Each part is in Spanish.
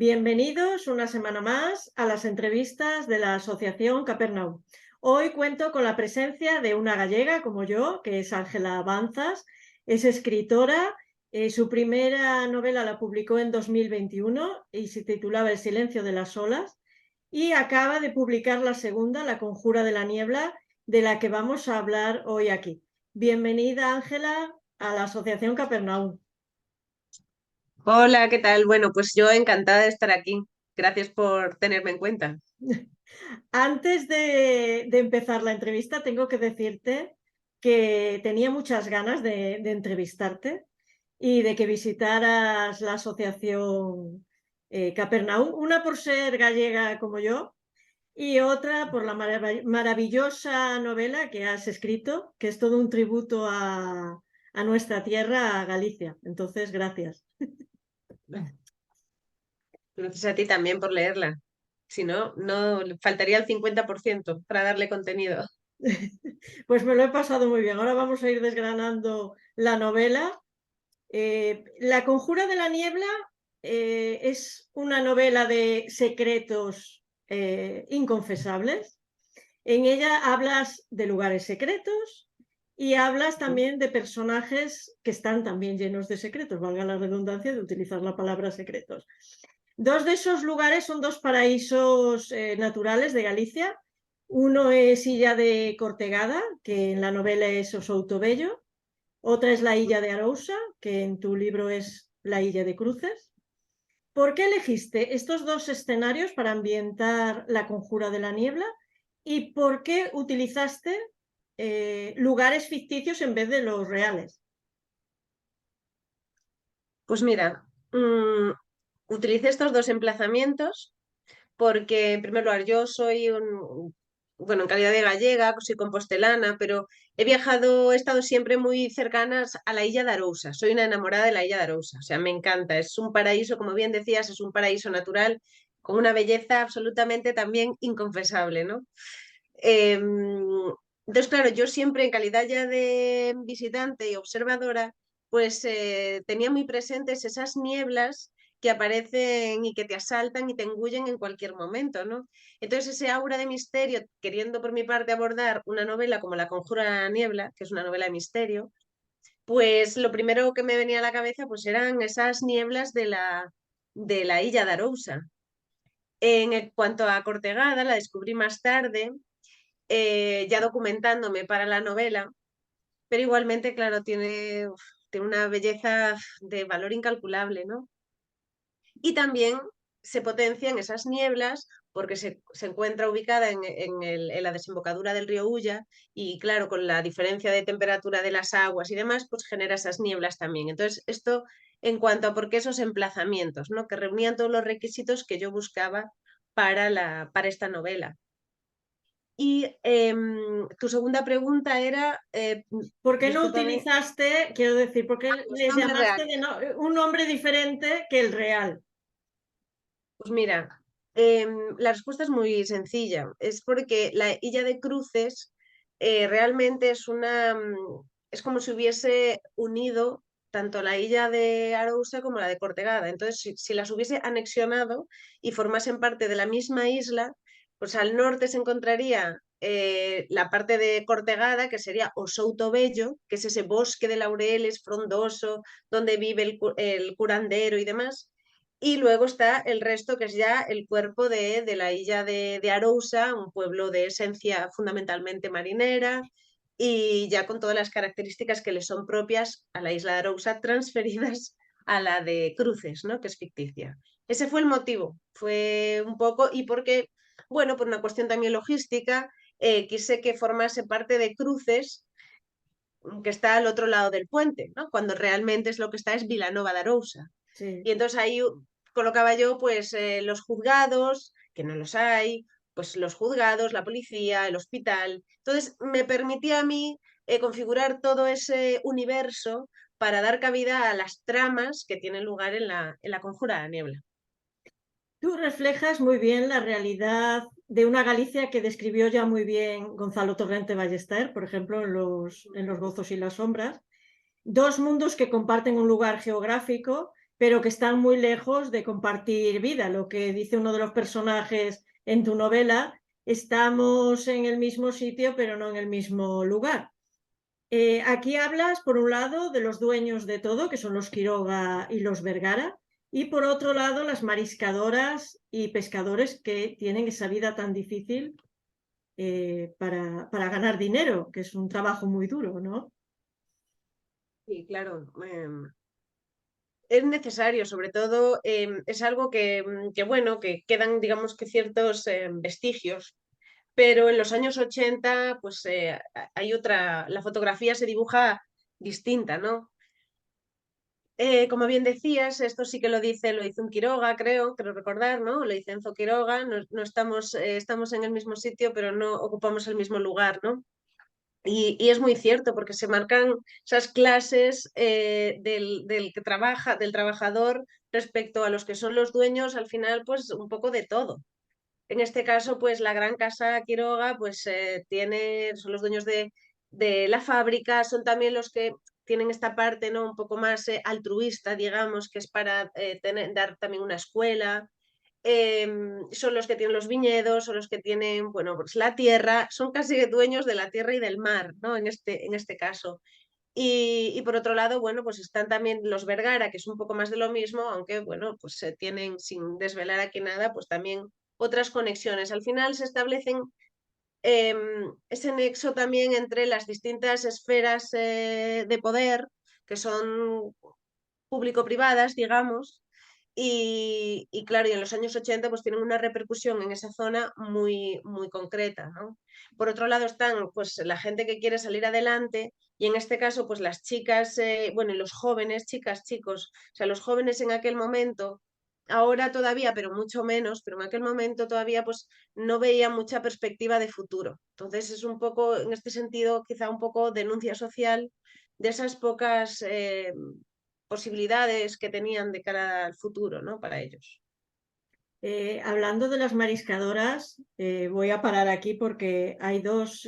Bienvenidos una semana más a las entrevistas de la Asociación Capernaum. Hoy cuento con la presencia de una gallega como yo, que es Ángela Banzas. Es escritora. Su primera novela la publicó en 2021 y se titulaba El silencio de las olas. Y acaba de publicar la segunda, La conjura de la niebla, de la que vamos a hablar hoy aquí. Bienvenida, Ángela, a la Asociación Capernaum. Hola, ¿qué tal? Bueno, pues yo encantada de estar aquí. Gracias por tenerme en cuenta. Antes de empezar la entrevista, tengo que decirte que tenía muchas ganas de entrevistarte y de que visitaras la asociación Capernaum, una por ser gallega como yo y otra por la maravillosa novela que has escrito, que es todo un tributo a nuestra tierra, a Galicia. Entonces, gracias. Gracias a ti también por leerla. Si no, no faltaría el 50% para darle contenido. Pues me lo he pasado muy bien. Ahora vamos a ir desgranando la novela. La conjura de la niebla es una novela de secretos inconfesables. En ella hablas de lugares secretos y hablas también de personajes que están también llenos de secretos, valga la redundancia de utilizar la palabra secretos. Dos de esos lugares son dos paraísos naturales de Galicia. Uno es Illa de Cortegada, que en la novela es O Souto Bello. Otra es la Illa de Arousa, que en tu libro es la Illa de Cruces. ¿Por qué elegiste estos dos escenarios para ambientar La conjura de la niebla? ¿Y por qué utilizaste lugares ficticios en vez de los reales? Pues mira, utilicé estos dos emplazamientos porque, en primer lugar, yo soy bueno, en calidad de gallega, soy compostelana, pero he estado siempre muy cercanas a la Illa de Arousa. Soy una enamorada de la Illa de Arousa, o sea, me encanta. Es un paraíso, como bien decías, es un paraíso natural con una belleza absolutamente también inconfesable, ¿no? Entonces, claro, yo siempre en calidad ya de visitante y observadora, pues tenía muy presentes esas nieblas que aparecen y que te asaltan y te engullen en cualquier momento, ¿no? Entonces, ese aura de misterio, queriendo por mi parte abordar una novela como La conjura de la niebla, que es una novela de misterio, pues lo primero que me venía a la cabeza pues eran esas nieblas de la Illa de Arousa. Cuanto a Cortegada, la descubrí más tarde, ya documentándome para la novela, pero igualmente, claro, tiene una belleza de valor incalculable, ¿no? Y también se potencian esas nieblas porque se encuentra ubicada en la desembocadura del río Ulla y, claro, con la diferencia de temperatura de las aguas y demás, pues genera esas nieblas también. Entonces, esto en cuanto a por qué esos emplazamientos, ¿no? Que reunían todos los requisitos que yo buscaba para esta novela. Y tu segunda pregunta era, ¿Por qué no discúlpame, utilizaste, quiero decir, por qué los les nombres llamaste reales. un nombre diferente que el real? Pues mira, la respuesta es muy sencilla. Es porque la Illa de Cruces realmente es como si hubiese unido tanto la Illa de Arousa como la de Cortegada. Entonces, si las hubiese anexionado y formasen parte de la misma isla, pues al norte se encontraría la parte de Cortegada, que sería O Souto Bello, que es ese bosque de laureles frondoso donde vive el curandero y demás. Y luego está el resto, que es ya el cuerpo de la Illa de Arousa, un pueblo de esencia fundamentalmente marinera y ya con todas las características que le son propias a la isla de Arousa, transferidas a la de Cruces, ¿no? Que es ficticia. Ese fue el motivo, fue un poco, y porque, bueno, por una cuestión también logística, quise que formase parte de Cruces, que está al otro lado del puente, ¿no? Cuando realmente es lo que está es Vilanova de Arousa. Sí. Y entonces ahí colocaba yo pues los juzgados, que no los hay, pues los juzgados, la policía, el hospital. Entonces me permitía a mí configurar todo ese universo para dar cabida a las tramas que tienen lugar en la Conjura de la Niebla. Tú reflejas muy bien la realidad de una Galicia que describió ya muy bien Gonzalo Torrente Ballester, por ejemplo, en los Gozos y las Sombras. Dos mundos que comparten un lugar geográfico, pero que están muy lejos de compartir vida. Lo que dice uno de los personajes en tu novela, estamos en el mismo sitio, pero no en el mismo lugar. Aquí hablas, por un lado, de los dueños de todo, que son los Quiroga y los Vergara, y por otro lado, las mariscadoras y pescadores que tienen esa vida tan difícil para ganar dinero, que es un trabajo muy duro, ¿no? Sí, claro. Es necesario, sobre todo es algo bueno, que quedan, digamos que ciertos vestigios, pero en los años 80, pues hay otra, la fotografía se dibuja distinta, ¿no? Como bien decías, esto sí que lo dice un Quiroga, creo recordar, ¿no? Lo dice Enzo Quiroga, no estamos, estamos en el mismo sitio, pero no ocupamos el mismo lugar, ¿no? Y es muy cierto, porque se marcan esas clases del que trabaja, del trabajador respecto a los que son los dueños, al final, pues un poco de todo. En este caso, pues la gran casa Quiroga, pues son los dueños de la fábrica, son también los que tienen esta parte, ¿no? Un poco más altruista, digamos, que es para dar también una escuela. Son los que tienen los viñedos, son los que tienen, bueno, pues la tierra, son casi dueños de la tierra y del mar, ¿no? En este caso. Y por otro lado, bueno, pues están también los Vergara, que es un poco más de lo mismo, aunque, bueno, pues se tienen, sin desvelar aquí nada, pues también otras conexiones. Al final se establecen ese nexo también entre las distintas esferas de poder, que son público-privadas, digamos, y claro, y en los años 80 pues tienen una repercusión en esa zona muy, muy concreta, ¿no? Por otro lado están pues la gente que quiere salir adelante y en este caso pues las chicas, bueno, y los jóvenes, chicas, chicos, o sea, los jóvenes en aquel momento, ahora todavía, pero mucho menos, pero en aquel momento todavía pues no veía mucha perspectiva de futuro. Entonces es un poco, en este sentido, quizá un poco denuncia social de esas pocas posibilidades que tenían de cara al futuro, ¿no? Para ellos. Hablando de las mariscadoras, voy a parar aquí porque hay dos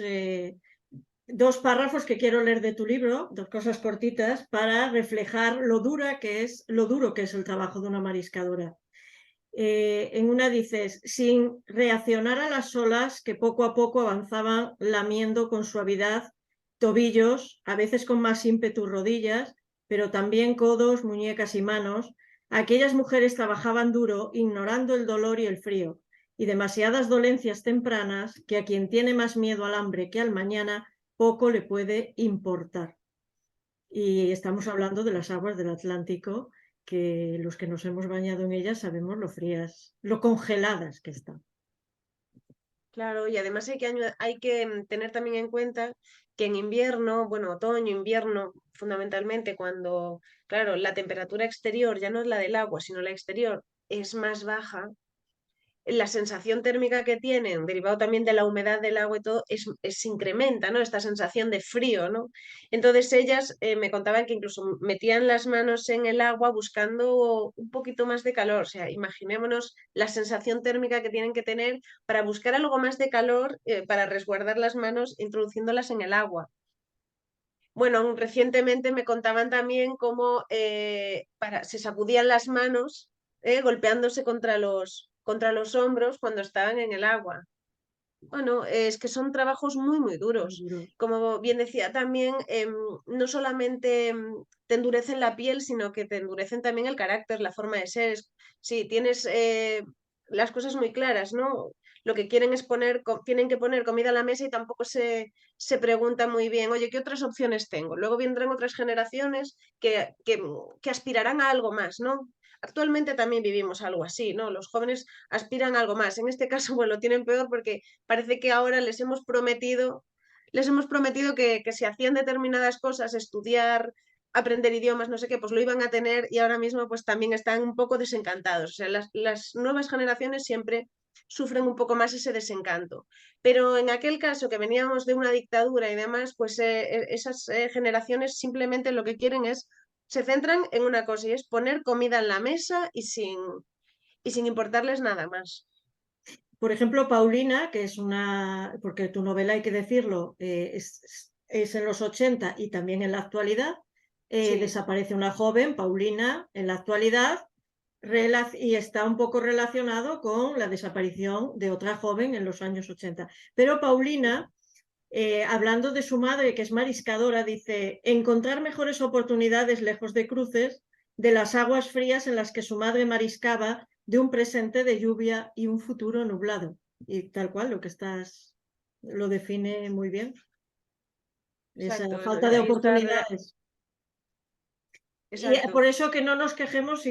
párrafos que quiero leer de tu libro, dos cosas cortitas, para reflejar lo duro que es el trabajo de una mariscadora. En una dices, sin reaccionar a las olas que poco a poco avanzaban lamiendo con suavidad tobillos, a veces con más ímpetu rodillas, pero también codos, muñecas y manos, aquellas mujeres trabajaban duro, ignorando el dolor y el frío, y demasiadas dolencias tempranas que a quien tiene más miedo al hambre que al mañana, poco le puede importar. Y estamos hablando de las aguas del Atlántico, que los que nos hemos bañado en ellas sabemos lo frías, lo congeladas que están. Claro, y además hay que tener también en cuenta que en invierno, bueno, otoño, invierno, fundamentalmente cuando, claro, la temperatura exterior ya no es la del agua, sino la exterior es más baja, la sensación térmica que tienen, derivado también de la humedad del agua y todo, se incrementa, ¿no? Esta sensación de frío, ¿no? Entonces ellas me contaban que incluso metían las manos en el agua buscando un poquito más de calor. O sea, imaginémonos la sensación térmica que tienen que tener para buscar algo más de calor, para resguardar las manos introduciéndolas en el agua. Bueno, recientemente me contaban también cómo se sacudían las manos golpeándose contra los hombros cuando estaban en el agua. Bueno, es que son trabajos muy, muy Muy duros. duros. Como bien decía también, no solamente te endurecen la piel, sino que te endurecen también el carácter, la forma de ser. Sí, tienes las cosas muy claras, ¿no? Lo que quieren es tienen que poner comida a la mesa y tampoco se preguntan muy bien, oye, ¿qué otras opciones tengo? Luego vendrán otras generaciones que aspirarán a algo más, ¿no? Actualmente también vivimos algo así, ¿no? Los jóvenes aspiran a algo más. En este caso, bueno, lo tienen peor porque parece que ahora les hemos prometido que si hacían determinadas cosas, estudiar, aprender idiomas, no sé qué, pues lo iban a tener y ahora mismo pues también están un poco desencantados. O sea, las nuevas generaciones siempre sufren un poco más ese desencanto. Pero en aquel caso que veníamos de una dictadura y demás, pues esas generaciones simplemente lo que quieren es, se centran en una cosa y es poner comida en la mesa y sin importarles nada más. Por ejemplo, Paulina, que es porque tu novela hay que decirlo, es en los 80 y también en la actualidad, Sí, desaparece una joven, Paulina, en la actualidad, y está un poco relacionado con la desaparición de otra joven en los años 80. Pero Paulina, hablando de su madre, que es mariscadora, dice, encontrar mejores oportunidades lejos de cruces, de las aguas frías en las que su madre mariscaba, de un presente de lluvia y un futuro nublado. Y tal cual, lo define muy bien, esa exacto. falta de Ahí está, oportunidades. Y por exacto. eso que no nos quejemos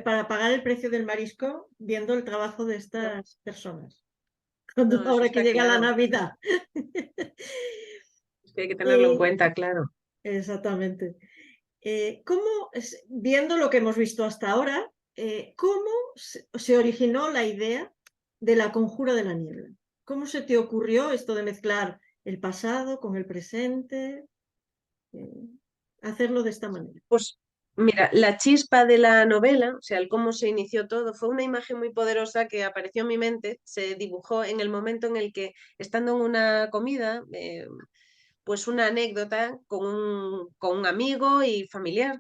para pagar el precio del marisco viendo el trabajo de No, estas personas. no, eso Ahora que está llega la claro. Navidad. Es que hay que tenerlo en Y, cuenta, claro. exactamente. Viendo lo que hemos visto hasta ahora, ¿cómo se originó la idea de la conjura de la niebla? ¿Cómo se te ocurrió esto de mezclar el pasado con el presente? Eh, hacerlo de esta manera. Pues mira, la chispa de la novela, o sea, el cómo se inició todo, fue una imagen muy poderosa que apareció en mi mente, se dibujó en el momento en el que, estando en una comida, pues una anécdota con un amigo y familiar.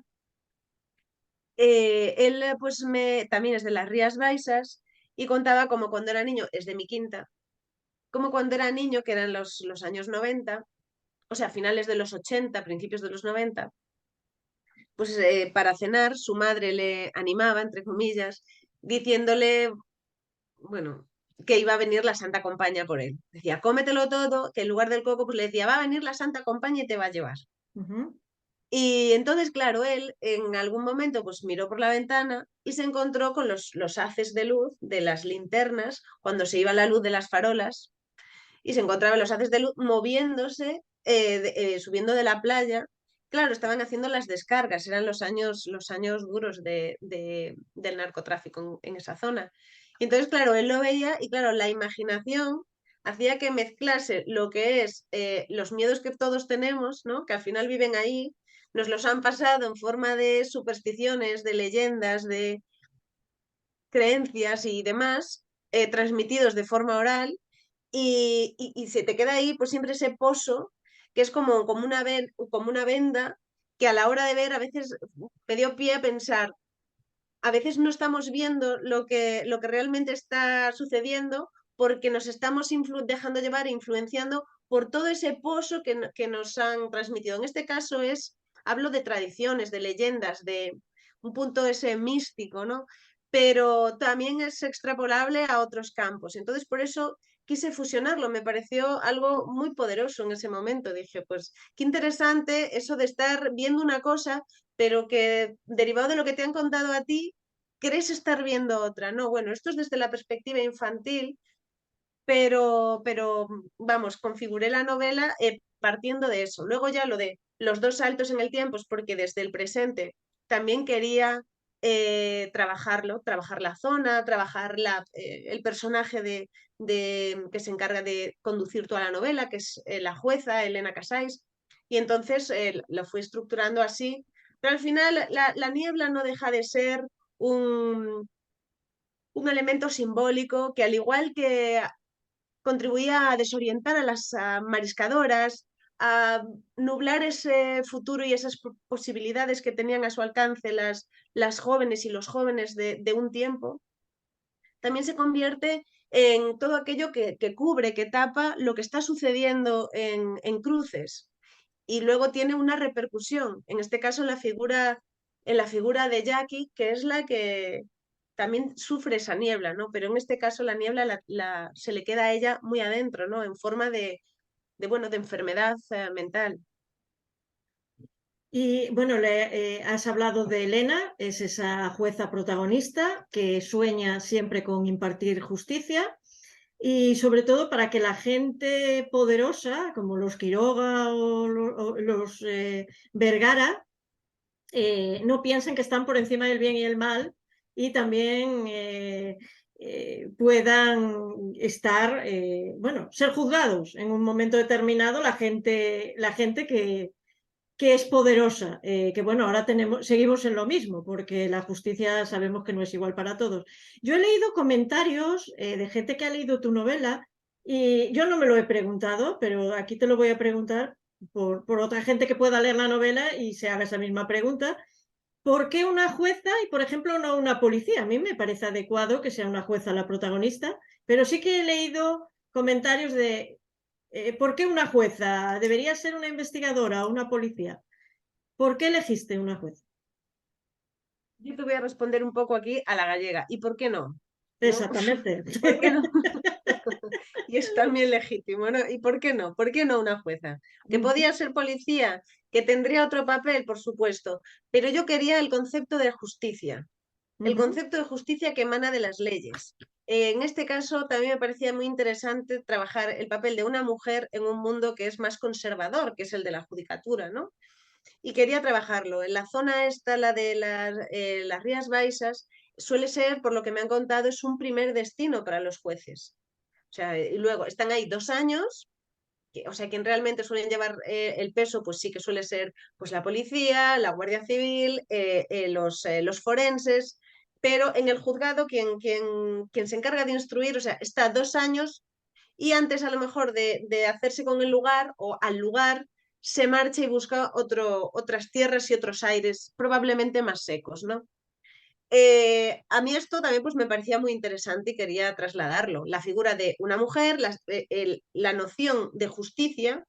Él pues también es de las Rías Baixas y contaba como cuando era niño, es de mi quinta, como cuando era niño, que eran los años 90, o sea, finales de los 80, principios de los 90, pues para cenar su madre le animaba, entre comillas, diciéndole, bueno, que iba a venir la Santa Compañía por él. Decía, cómetelo todo, que en lugar del coco, pues le decía, va a venir la Santa Compañía y te va a llevar. Ujú. Y entonces, claro, él en algún momento pues miró por la ventana y se encontró con los haces de luz de las linternas cuando se iba la luz de las farolas y se encontraban los haces de luz moviéndose, subiendo de la playa. Claro, estaban haciendo las descargas, eran los años duros del narcotráfico en esa zona. Y entonces, claro, él lo veía y claro, la imaginación hacía que mezclase lo que es los miedos que todos tenemos, ¿no? Que al final viven ahí, nos los han pasado en forma de supersticiones, de leyendas, de creencias y demás, transmitidos de forma oral, y se te queda ahí pues siempre ese pozo que es como una venda que a la hora de ver a veces me dio pie a pensar, a veces no estamos viendo lo que realmente está sucediendo porque nos estamos dejando llevar e influenciando por todo ese pozo que nos han transmitido. En este caso hablo de tradiciones, de leyendas, de un punto ese místico, ¿no? Pero también es extrapolable a otros campos. Entonces, por eso quise fusionarlo, me pareció algo muy poderoso en ese momento. Dije, pues qué interesante eso de estar viendo una cosa, pero que derivado de lo que te han contado a ti, crees estar viendo otra. No, bueno, esto es desde la perspectiva infantil, pero vamos, configuré la novela partiendo de eso. Luego ya lo de los dos saltos en el tiempo es porque desde el presente también quería trabajarlo, trabajar la zona, trabajar el personaje que se encarga de conducir toda la novela, que es la jueza Elena Casais, y entonces lo fui estructurando así, pero al final la niebla no deja de ser un, un elemento simbólico que al igual que contribuía a desorientar a las mariscadoras, a nublar ese futuro y esas posibilidades que tenían a su alcance las jóvenes y los jóvenes de un tiempo, también se convierte en todo aquello que cubre, que tapa lo que está sucediendo en cruces. Y luego tiene una repercusión, en este caso en la figura de Jackie, que es la que también sufre esa niebla, ¿no? Pero en este caso la niebla se le queda a ella muy adentro, ¿no? En forma bueno, de enfermedad mental. Y bueno, has hablado de Elena, es esa jueza protagonista que sueña siempre con impartir justicia y sobre todo para que la gente poderosa, como los Quiroga o los Vergara, no piensen que están por encima del bien y el mal y también puedan estar, bueno, ser juzgados en un momento determinado la gente que es poderosa, que bueno, ahora seguimos en lo mismo, porque la justicia sabemos que no es igual para todos. Yo he leído comentarios de gente que ha leído tu novela y yo no me lo he preguntado, pero aquí te lo voy a preguntar, por otra gente que pueda leer la novela y se haga esa misma pregunta. ¿Por qué una jueza y, por ejemplo, no una policía? A mí me parece adecuado que sea una jueza la protagonista, pero sí que he leído comentarios de ¿por qué una jueza? ¿Debería ser una investigadora o una policía? ¿Por qué elegiste una jueza? Yo te voy a responder un poco aquí a la gallega. ¿Y por qué no? ¿No? Exactamente. ¿Por qué no? Y es también legítimo, ¿no? ¿Y por qué no? ¿Por qué no una jueza? Que podía ser policía, que tendría otro papel, por supuesto, pero yo quería el concepto de justicia, el concepto de justicia que emana de las leyes. En este caso, también me parecía muy interesante trabajar el papel de una mujer en un mundo que es más conservador, que es el de la judicatura, ¿no? Y quería trabajarlo. En la zona esta, la de las Rías Baixas, suele ser, por lo que me han contado, es un primer destino para los jueces. O sea, y luego están ahí 2 años, o sea, quien realmente suelen llevar el peso, pues sí que suele ser pues la policía, la Guardia Civil, los forenses, pero en el juzgado quien se encarga de instruir, o sea, está 2 años y antes a lo mejor de hacerse con el lugar o al lugar, se marcha y busca otras tierras y otros aires, probablemente más secos, ¿no? A mí esto también pues, me parecía muy interesante y quería trasladarlo. La figura de una mujer, la noción de justicia,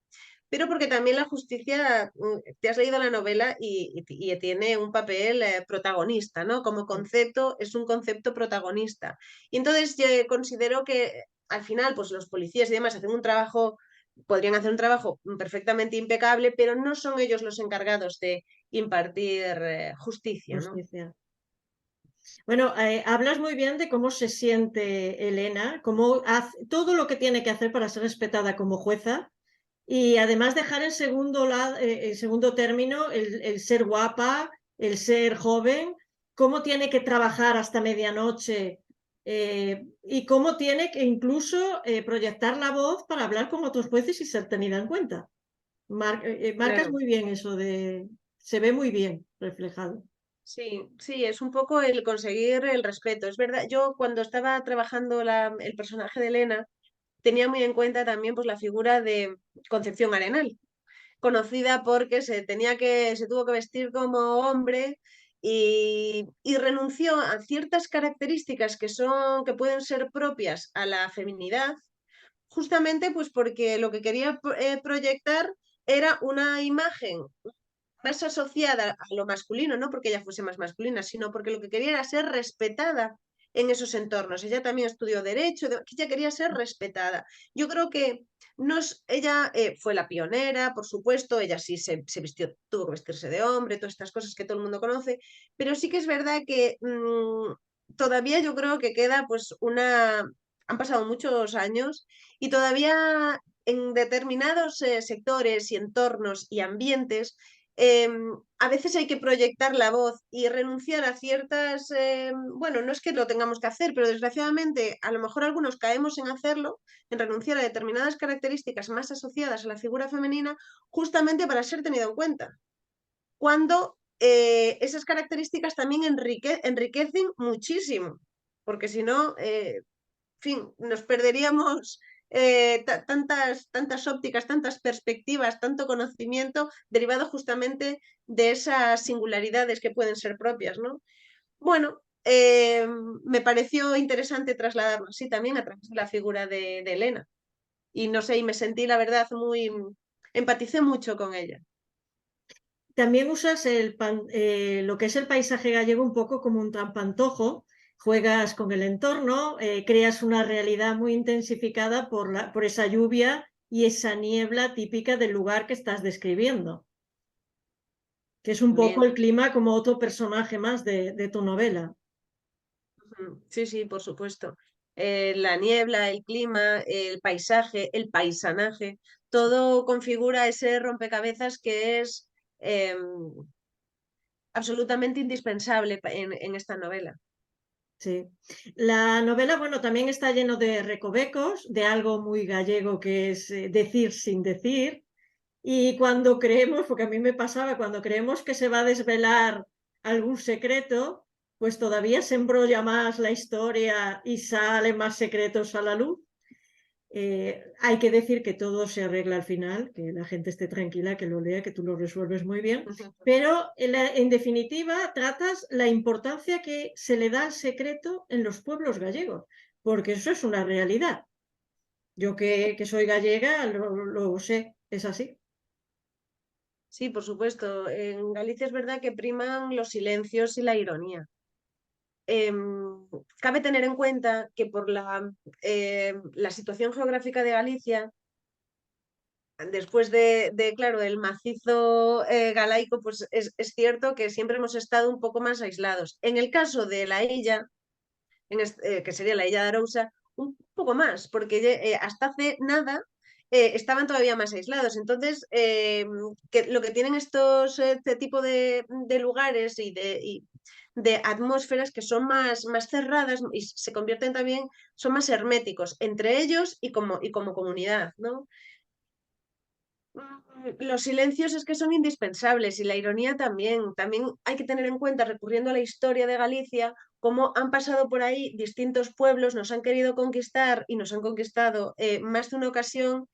pero porque también la justicia, te has leído la novela y tiene un papel protagonista, ¿no? Como concepto, es un concepto protagonista. Y entonces yo considero que al final, pues los policías y demás hacen un trabajo, podrían hacer un trabajo perfectamente impecable, pero no son ellos los encargados de impartir justicia, ¿no? Justicia. Bueno, hablas muy bien de cómo se siente Elena, cómo hace todo lo que tiene que hacer para ser respetada como jueza y además dejar en segundo término el ser guapa, el ser joven, cómo tiene que trabajar hasta medianoche y cómo tiene que incluso proyectar la voz para hablar con otros jueces y ser tenida en cuenta. Marcas Claro. muy bien eso de... Se ve muy bien reflejado. Sí, sí, es un poco el conseguir el respeto. Es verdad, yo cuando estaba trabajando el personaje de Elena, tenía muy en cuenta también pues, la figura de Concepción Arenal, conocida porque se tuvo que vestir como hombre y renunció a ciertas características que pueden ser propias a la feminidad, justamente pues porque lo que quería proyectar era una imagen más asociada a lo masculino, no porque ella fuese más masculina, sino porque lo que quería era ser respetada en esos entornos. Ella también estudió Derecho, que ella quería ser respetada. Yo creo que ella fue la pionera, por supuesto, ella sí se vistió, tuvo que vestirse de hombre, todas estas cosas que todo el mundo conoce, pero sí que es verdad que todavía yo creo que queda pues Han pasado muchos años y todavía en determinados sectores y entornos y ambientes eh, a veces hay que proyectar la voz y renunciar a ciertas, bueno, no es que lo tengamos que hacer, pero desgraciadamente a lo mejor algunos caemos en hacerlo, en renunciar a determinadas características más asociadas a la figura femenina, justamente para ser tenido en cuenta. Cuando esas características también enriquecen muchísimo, porque si no, fin, nos perderíamos tantas ópticas, tantas perspectivas, tanto conocimiento derivado justamente de esas singularidades que pueden ser propias, ¿no? Bueno, me pareció interesante trasladarlo así también a través de la figura de Elena. Y no sé, y me sentí, la verdad, empaticé mucho con ella. También usas lo que es el paisaje gallego un poco como un trampantojo, juegas con el entorno, creas una realidad muy intensificada por esa lluvia y esa niebla típica del lugar que estás describiendo, que es un poco También. el clima como otro personaje más de tu novela. Sí, sí, por supuesto. La niebla, el clima, el paisaje, el paisanaje, todo configura ese rompecabezas que es absolutamente indispensable en esta novela. Sí. La novela, bueno, también está lleno de recovecos, de algo muy gallego que es decir sin decir. Y cuando creemos, porque a mí me pasaba, cuando creemos que se va a desvelar algún secreto, pues todavía se embrolla más la historia y salen más secretos a la luz. Hay que decir que todo se arregla al final, que la gente esté tranquila, que lo lea, que tú lo resuelves muy bien, pero en definitiva tratas la importancia que se le da al secreto en los pueblos gallegos, porque eso es una realidad. Yo que soy gallega lo sé, es así. Sí, por supuesto. En Galicia es verdad que priman los silencios y la ironía. Cabe tener en cuenta que por la situación geográfica de Galicia, después claro, el macizo galaico, pues es cierto que siempre hemos estado un poco más aislados. En el caso de la illa, que sería la illa de Arousa, un poco más, porque hasta hace nada estaban todavía más aislados. Entonces, lo que tienen este tipo de lugares y de atmósferas que son más cerradas y se convierten también, son más herméticos entre ellos y como comunidad, ¿no? Los silencios es que son indispensables y la ironía también. También hay que tener en cuenta, recurriendo a la historia de Galicia, cómo han pasado por ahí distintos pueblos, nos han querido conquistar y nos han conquistado más de una ocasión,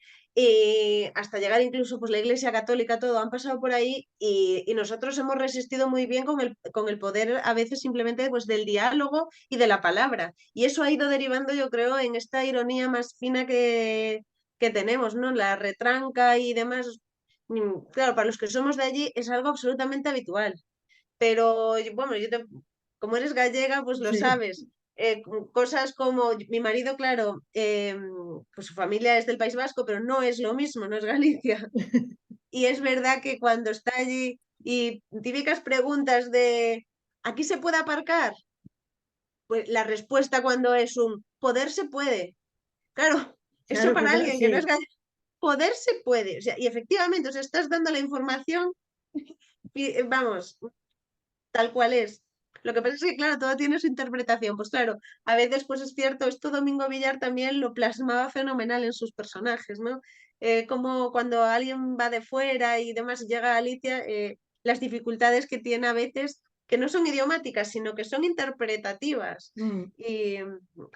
hasta llegar incluso pues, la Iglesia Católica, todo, han pasado por ahí y nosotros hemos resistido muy bien con el poder a veces simplemente pues, del diálogo y de la palabra. Y eso ha ido derivando, yo creo, en esta ironía más fina que tenemos, ¿no? La retranca y demás. Claro, para los que somos de allí es algo absolutamente habitual. Pero bueno, como eres gallega, pues lo Sí. sabes. Cosas como mi marido, claro, pues su familia es del País Vasco, pero no es lo mismo, no es Galicia. Y es verdad que cuando está allí y típicas preguntas de ¿aquí se puede aparcar? Pues la respuesta cuando es un poder se puede. Claro, eso Claro, para claro, alguien que no es sí. gallego, poder se puede. O sea, y efectivamente, os estás dando la información, vamos, tal cual es. Lo que pasa es que, claro, todo tiene su interpretación. Pues claro, a veces, pues es cierto, esto Domingo Villar también lo plasmaba fenomenal en sus personajes, ¿no? Como cuando alguien va de fuera y demás llega a Galicia, las dificultades que tiene a veces, que no son idiomáticas, sino que son interpretativas. Mm. Y,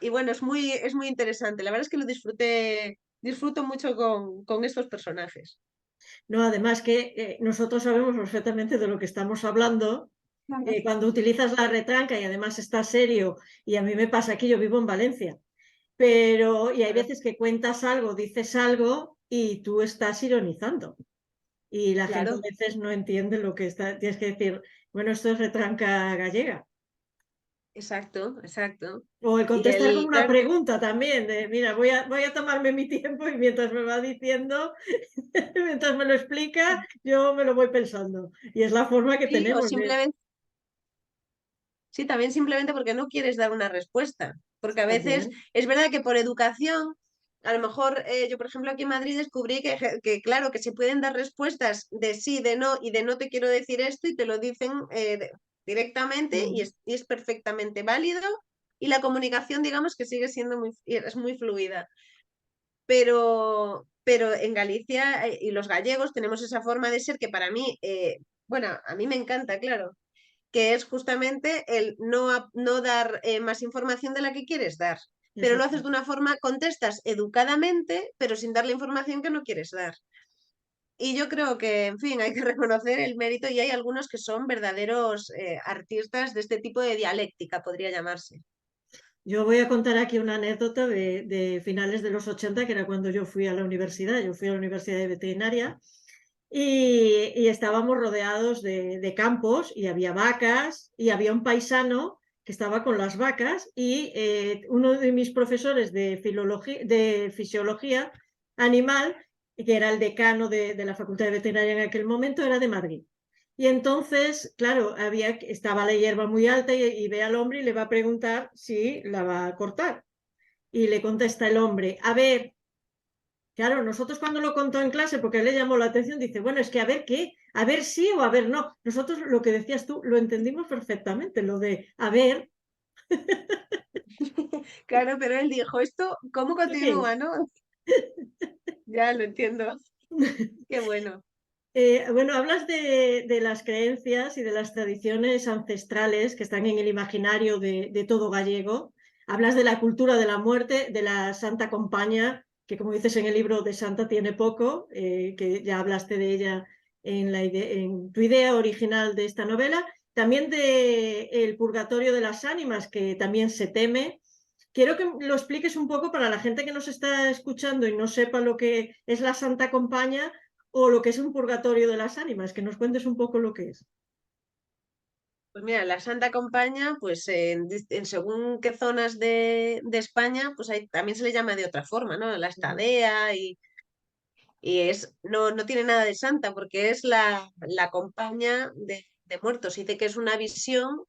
y bueno, es muy interesante. La verdad es que disfruto mucho con estos personajes. No, además que nosotros sabemos perfectamente de lo que estamos hablando cuando utilizas la retranca y además está serio, y a mí me pasa aquí, yo vivo en Valencia, y hay Claro, veces que cuentas algo, dices algo y tú estás ironizando y la gente a claro. veces no entiende lo que tienes que decir, bueno, esto es retranca gallega. Exacto, exacto. O el Y contestar con una claro, pregunta también, de mira, voy a tomarme mi tiempo y mientras me va diciendo, mientras me lo explica, yo me lo voy pensando. Y es la forma que sí, o tenemos de... simplemente, sí, también simplemente porque no quieres dar una respuesta. Porque a veces También. es verdad que por educación, a lo mejor yo, por ejemplo, aquí en Madrid descubrí que, claro, que se pueden dar respuestas de sí, de no y de no te quiero decir esto y te lo dicen directamente y Mm. es perfectamente válido y la comunicación, digamos, que sigue siendo es muy fluida. Pero en Galicia y los gallegos tenemos esa forma de ser que para mí, bueno, a mí me encanta, claro, que es justamente el no dar más información de la que quieres dar, pero lo Exacto. haces de una forma, contestas educadamente, pero sin dar la información que no quieres dar. Y yo creo que, en fin, hay que reconocer el mérito y hay algunos que son verdaderos artistas de este tipo de dialéctica, podría llamarse. Yo voy a contar aquí una anécdota de finales de los 80, que era cuando yo fui a la universidad. Yo fui a la Universidad de Veterinaria y estábamos rodeados de campos y había vacas y había un paisano que estaba con las vacas y uno de mis profesores de fisiología animal, que era el decano de la Facultad de Veterinaria en aquel momento, era de Madrid. Y entonces, claro, estaba la hierba muy alta y ve al hombre y le va a preguntar si la va a cortar. Y le contesta el hombre, a ver, claro, nosotros cuando lo contó en clase, porque le llamó la atención, dice, bueno, es que a ver qué, a ver sí o a ver no. Nosotros lo que decías tú lo entendimos perfectamente, lo de a ver, Claro, pero él dijo, ¿esto cómo ¿esto qué continúa, es? no? Ya lo entiendo. Qué bueno. Bueno, hablas de las creencias y de las tradiciones ancestrales que están en el imaginario de todo gallego. Hablas de la cultura de la muerte, de la Santa Compaña. que como dices en el libro de Santa tiene poco, que ya hablaste de ella en tu idea original de esta novela, también de El Purgatorio de las Ánimas, que también se teme. Quiero que lo expliques un poco para la gente que nos está escuchando y no sepa lo que es la Santa Compaña o lo que es un purgatorio de las ánimas, que nos cuentes un poco lo que es. Pues mira, la Santa Compaña, pues en según qué zonas de España, pues también se le llama de otra forma, ¿no? La Estadea y no tiene nada de santa porque es la compañía de muertos. Dice que es una visión,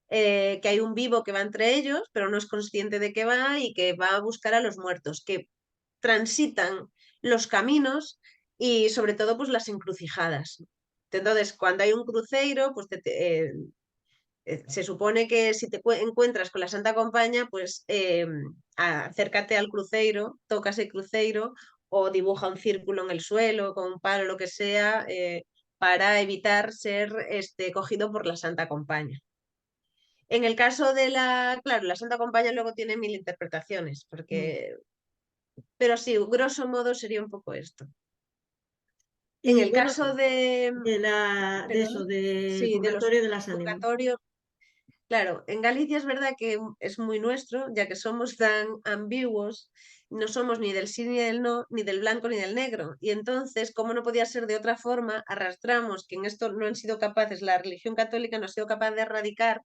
que hay un vivo que va entre ellos, pero no es consciente de que va y que va a buscar a los muertos, que transitan los caminos y sobre todo pues las encrucijadas. Entonces, cuando hay un cruceiro, pues se supone que si te encuentras con la Santa Compaña, pues acércate al cruceiro, toca ese cruceiro o dibuja un círculo en el suelo con un palo, lo que sea, para evitar ser cogido por la Santa Compaña. En el caso de claro, la Santa Compaña luego tiene mil interpretaciones, pero sí, grosso modo sería un poco esto. En Y el bueno, caso de perdón, eso, del sí, de los purgatorio de las ánimas. purgatorios. Claro, en Galicia es verdad que es muy nuestro, ya que somos tan ambiguos, no somos ni del sí ni del no, ni del blanco ni del negro. Y entonces, como no podía ser de otra forma, arrastramos que en esto no han sido capaces, la religión católica no ha sido capaz de erradicar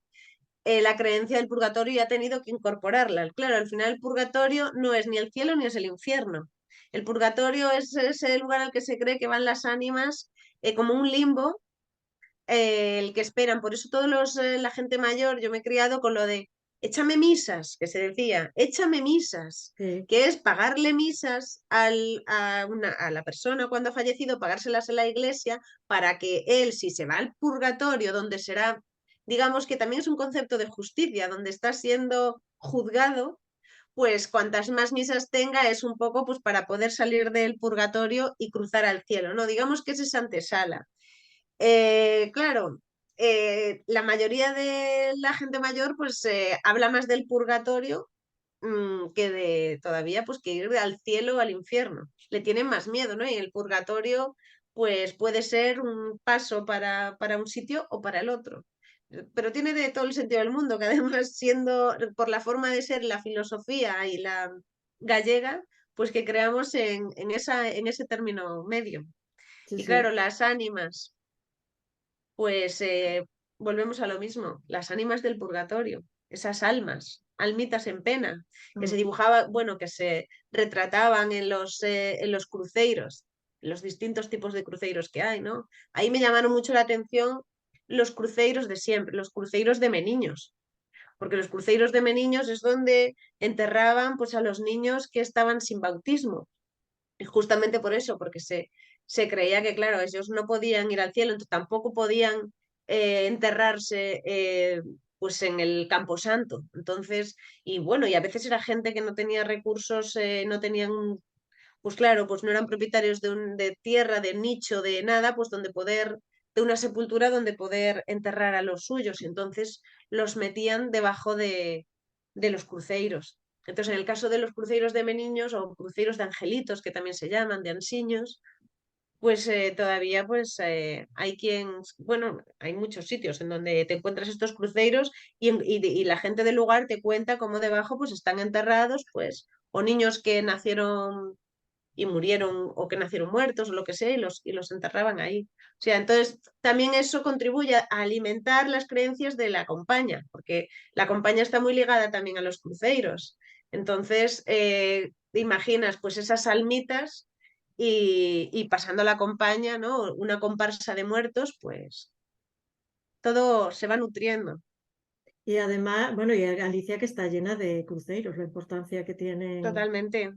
la creencia del purgatorio y ha tenido que incorporarla. Claro, al final el purgatorio no es ni el cielo ni es el infierno. El purgatorio es ese lugar al que se cree que van las ánimas como un limbo el que esperan. Por eso la gente mayor, yo me he criado con lo de échame misas, que se decía, échame misas, Sí, que es pagarle misas a la persona cuando ha fallecido, pagárselas en la iglesia para que él, si se va al purgatorio, donde será, digamos que también es un concepto de justicia, donde está siendo juzgado, pues cuantas más misas tenga es un poco pues para poder salir del purgatorio y cruzar al cielo, ¿no? Digamos que es esa antesala. Claro, la mayoría de la gente mayor pues habla más del purgatorio que de todavía pues que ir al cielo o al infierno. Le tienen más miedo, ¿no? Y el purgatorio pues puede ser un paso para un sitio o para el otro. Pero tiene de todo el sentido del mundo, que además siendo por la forma de ser la filosofía y la gallega, pues que creamos en ese término medio. sí, Y sí. claro, las ánimas pues volvemos a lo mismo, las ánimas del purgatorio, esas almas, almitas en pena, que se Mm. dibujaba, bueno, que se retrataban en los cruceiros, en los distintos tipos de cruceiros que hay, ¿no? Ahí me llamaron mucho la atención los cruceiros de siempre, los cruceiros de Meniños, porque los cruceiros de Meniños es donde enterraban pues a los niños que estaban sin bautismo. Y justamente por eso, porque se creía que, claro, ellos no podían ir al cielo, entonces tampoco podían enterrarse pues en el Camposanto. Entonces, y bueno, y a veces era gente que no tenía recursos, no tenían, pues claro, pues no eran propietarios de tierra, de nicho, de nada, pues donde poder, de una sepultura donde poder enterrar a los suyos. Y entonces los metían debajo de los cruceiros. Entonces, en el caso de los cruceiros de meniños o cruceiros de angelitos, que también se llaman, de ansiños, pues todavía pues hay bueno, hay muchos sitios en donde te encuentras estos cruceiros y la gente del lugar te cuenta cómo debajo pues están enterrados pues o niños que nacieron y murieron o que nacieron muertos o lo que sea y los enterraban ahí. O sea, entonces también eso contribuye a alimentar las creencias de la compañía, porque la compañía está muy ligada también a los cruceiros. Entonces, imaginas pues esas almitas y pasando la compañía, ¿no? Una comparsa de muertos, pues todo se va nutriendo. Y además, bueno, y Galicia que está llena de cruceros, la importancia que tienen. Totalmente.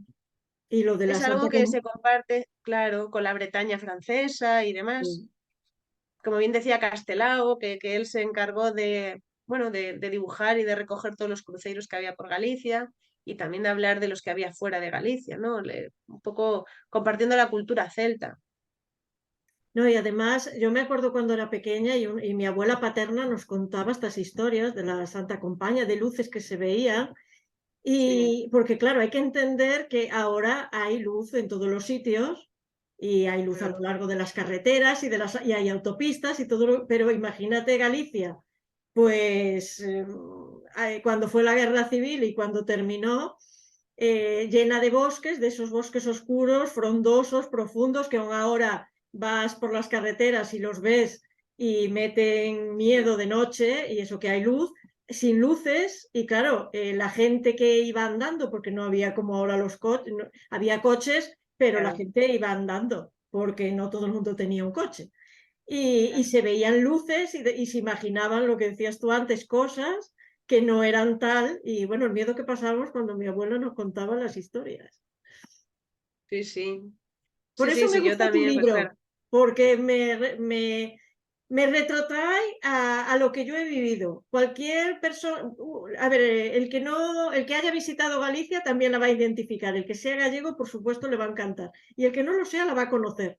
Y lo de la Es algo Santa que se comparte, claro, con la Bretaña francesa y demás. Como bien decía Castelao, que él se encargó bueno, de dibujar y de recoger todos los cruceiros que había por Galicia y también de hablar de los que había fuera de Galicia, ¿no? Un poco compartiendo la cultura celta. No, y además, yo me acuerdo cuando era pequeña y mi abuela paterna nos contaba estas historias de la Santa Compañía, de luces que se veían. Sí, Y porque, claro, hay que entender que ahora hay luz en todos los sitios y hay luz a lo largo de las carreteras y hay autopistas y todo, pero imagínate Galicia, pues cuando fue la guerra civil y cuando terminó, llena de bosques, de esos bosques oscuros, frondosos, profundos, que aún ahora vas por las carreteras y los ves y meten miedo de noche y eso que hay luz, sin luces y claro, la gente que iba andando, porque no había como ahora los coches, no, había coches, pero la claro, gente iba andando, porque no todo el mundo tenía un coche. Y claro. se veían luces y se imaginaban lo que decías tú antes, cosas que no eran tal, y bueno, el miedo que pasábamos cuando mi abuelo nos contaba las historias. Sí, sí. Por Sí, eso sí, me sí, yo gusta tu también, pues claro. libro, porque me retrotrae a lo que yo he vivido. Cualquier persona, a ver, el que no, el que haya visitado Galicia también la va a identificar. El que sea gallego, por supuesto, le va a encantar. Y el que no lo sea, la va a conocer.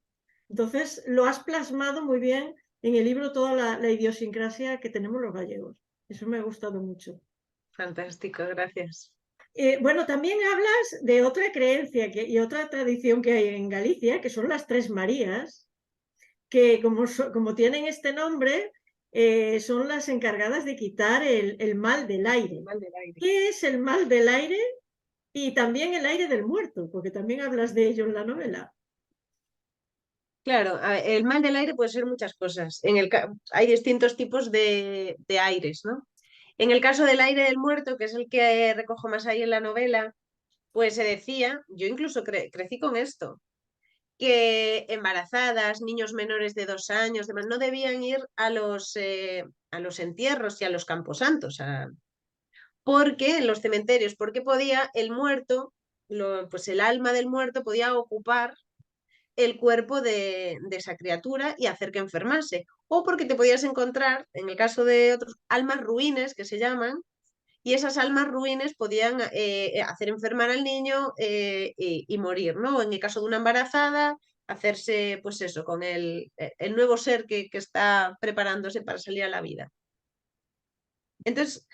Entonces, lo has plasmado muy bien en el libro toda la idiosincrasia que tenemos los gallegos. Eso me ha gustado mucho. Fantástico, gracias. Bueno, también hablas de otra creencia y otra tradición que hay en Galicia, que son las Tres Marías, que como tienen este nombre, son las encargadas de quitar el mal del aire. Mal del aire. ¿Qué es el mal del aire? Y también el aire del muerto, porque también hablas de ello en la novela. Claro, el mal del aire puede ser muchas cosas. Hay distintos tipos de aires, ¿no? En el caso del aire del muerto, que es el que recojo más ahí en la novela, pues se decía, yo incluso crecí con esto, que embarazadas, niños menores de 2 años, demás, no debían ir a los entierros y a los camposantos, porque en los cementerios, porque podía el muerto, pues el alma del muerto podía ocupar el cuerpo de esa criatura y hacer que enfermase. O porque te podías encontrar, en el caso de otros, almas ruines que se llaman, y esas almas ruines podían hacer enfermar al niño y morir, ¿no? En el caso de una embarazada, hacerse, pues eso, con el nuevo ser que está preparándose para salir a la vida. Entonces,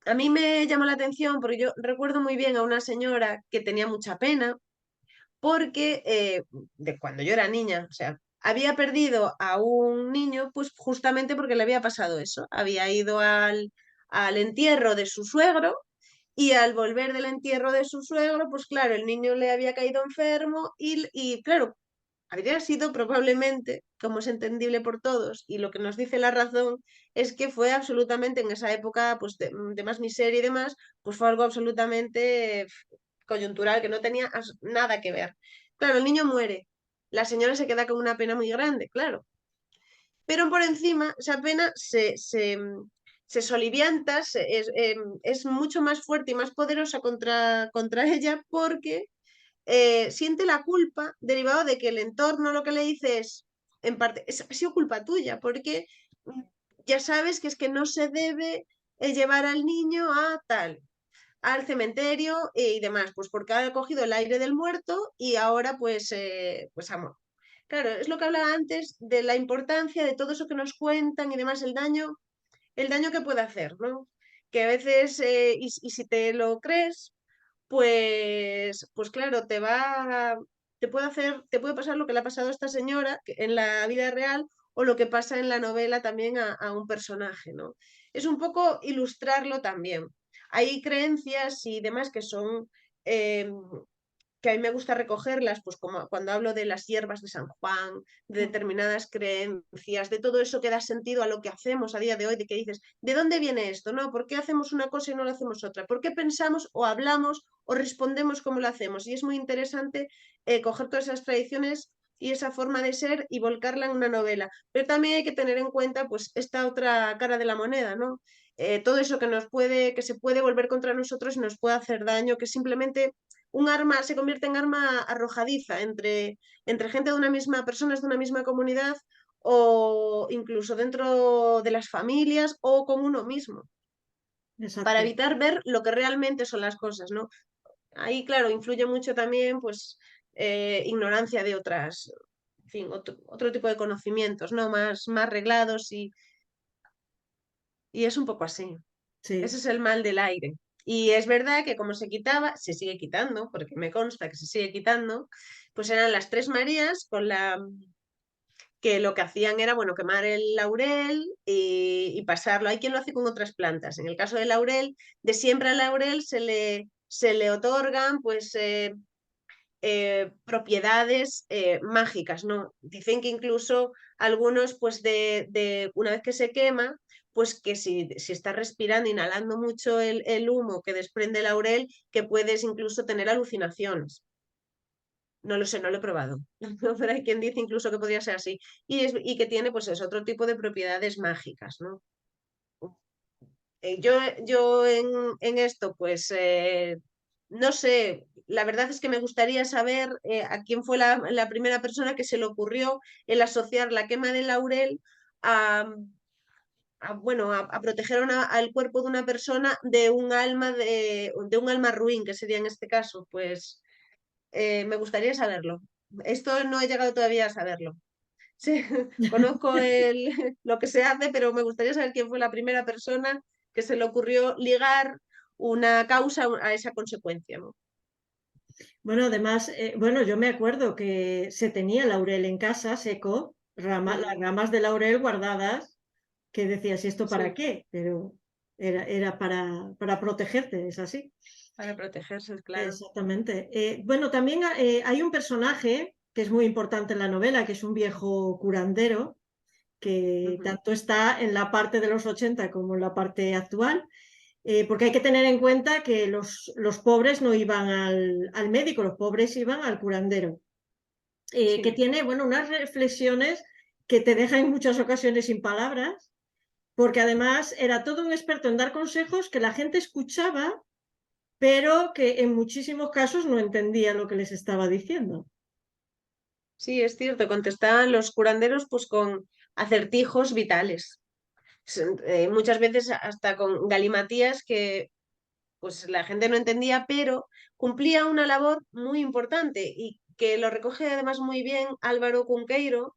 a mí me llamó la atención porque yo recuerdo muy bien a una señora que tenía mucha pena porque de cuando yo era niña, o sea, había perdido a un niño pues justamente porque le había pasado eso. Había ido al entierro de su suegro y al volver del entierro de su suegro, pues claro, el niño le había caído enfermo y claro, habría sido probablemente, como es entendible por todos, y lo que nos dice la razón es que fue absolutamente en esa época pues de más miseria y demás, pues fue algo absolutamente coyuntural, que no tenía nada que ver. Claro, el niño muere, la señora se queda con una pena muy grande, claro, pero por encima esa pena se solivianta, es mucho más fuerte y más poderosa contra ella porque siente la culpa derivado de que el entorno lo que le dice es, en parte, ha sido culpa tuya, porque ya sabes que es que no se debe llevar al niño a tal, al cementerio y demás, pues porque ha cogido el aire del muerto y ahora pues amor. Claro, es lo que hablaba antes de la importancia de todo eso que nos cuentan y demás, el daño que puede hacer, ¿no? Que a veces, y si te lo crees, pues claro, te puede hacer, te puede pasar lo que le ha pasado a esta señora en la vida real o lo que pasa en la novela también a un personaje, ¿no? Es un poco ilustrarlo también. Hay creencias y demás eh, que a mí me gusta recogerlas, pues como cuando hablo de las hierbas de San Juan, de determinadas creencias, de todo eso que da sentido a lo que hacemos a día de hoy, de que dices, ¿de dónde viene esto? ¿No? ¿Por qué hacemos una cosa y no lo hacemos otra? ¿Por qué pensamos o hablamos o respondemos como lo hacemos? Y es muy interesante coger todas esas tradiciones y esa forma de ser y volcarla en una novela. Pero también hay que tener en cuenta pues esta otra cara de la moneda, ¿no? Todo eso que se puede volver contra nosotros y nos puede hacer daño, que simplemente un arma se convierte en arma arrojadiza entre gente de una misma, personas de una misma comunidad o incluso dentro de las familias o con uno mismo, para Exacto. evitar ver lo que realmente son las cosas, ¿no? Ahí, claro, influye mucho también, pues, ignorancia de otras, en fin, otro tipo de conocimientos, ¿no? Más reglados y es un poco así. Ese Sí. es el mal del aire. Y es verdad que como se quitaba, se sigue quitando, porque me consta que se sigue quitando, pues eran las tres Marías con que lo que hacían era, bueno, quemar el laurel y pasarlo. Hay quien lo hace con otras plantas. En el caso del laurel, de siempre al laurel se le otorgan, pues, propiedades mágicas, ¿no? Dicen que incluso algunos, pues una vez que se quema, pues que si estás respirando, inhalando mucho el humo que desprende el laurel, que puedes incluso tener alucinaciones. No lo sé, no lo he probado. Pero hay quien dice incluso que podría ser así. Y que tiene, pues, es otro tipo de propiedades mágicas, ¿no? Yo en esto, pues, no sé, la verdad es que me gustaría saber a quién fue la primera persona que se le ocurrió el asociar la quema del laurel a, bueno, a proteger al cuerpo de una persona de un alma ruin, que sería en este caso. Pues me gustaría saberlo. Esto no he llegado todavía a saberlo. Sí, conozco lo que se hace, pero me gustaría saber quién fue la primera persona que se le ocurrió ligar una causa a esa consecuencia, ¿no? Bueno, además, bueno, yo me acuerdo que se tenía laurel en casa seco, las Mm, ramas de laurel guardadas, que decías, ¿y esto para sí, qué? Pero era para protegerte, es así. para protegerse, claro. Exactamente. Bueno, también hay un personaje que es muy importante en la novela, que es un viejo curandero, que Ujú. tanto está en la parte de los 80 como en la parte actual, porque hay que tener en cuenta que los pobres no iban al médico, los pobres iban al curandero, que Sí, tiene, bueno, unas reflexiones que te dejan en muchas ocasiones sin palabras, porque además era todo un experto en dar consejos que la gente escuchaba, pero que en muchísimos casos no entendía lo que les estaba diciendo. sí, es cierto, contestaban los curanderos pues con acertijos vitales. Muchas veces hasta con galimatías que pues la gente no entendía, pero cumplía una labor muy importante y que lo recoge además muy bien Álvaro Cunqueiro.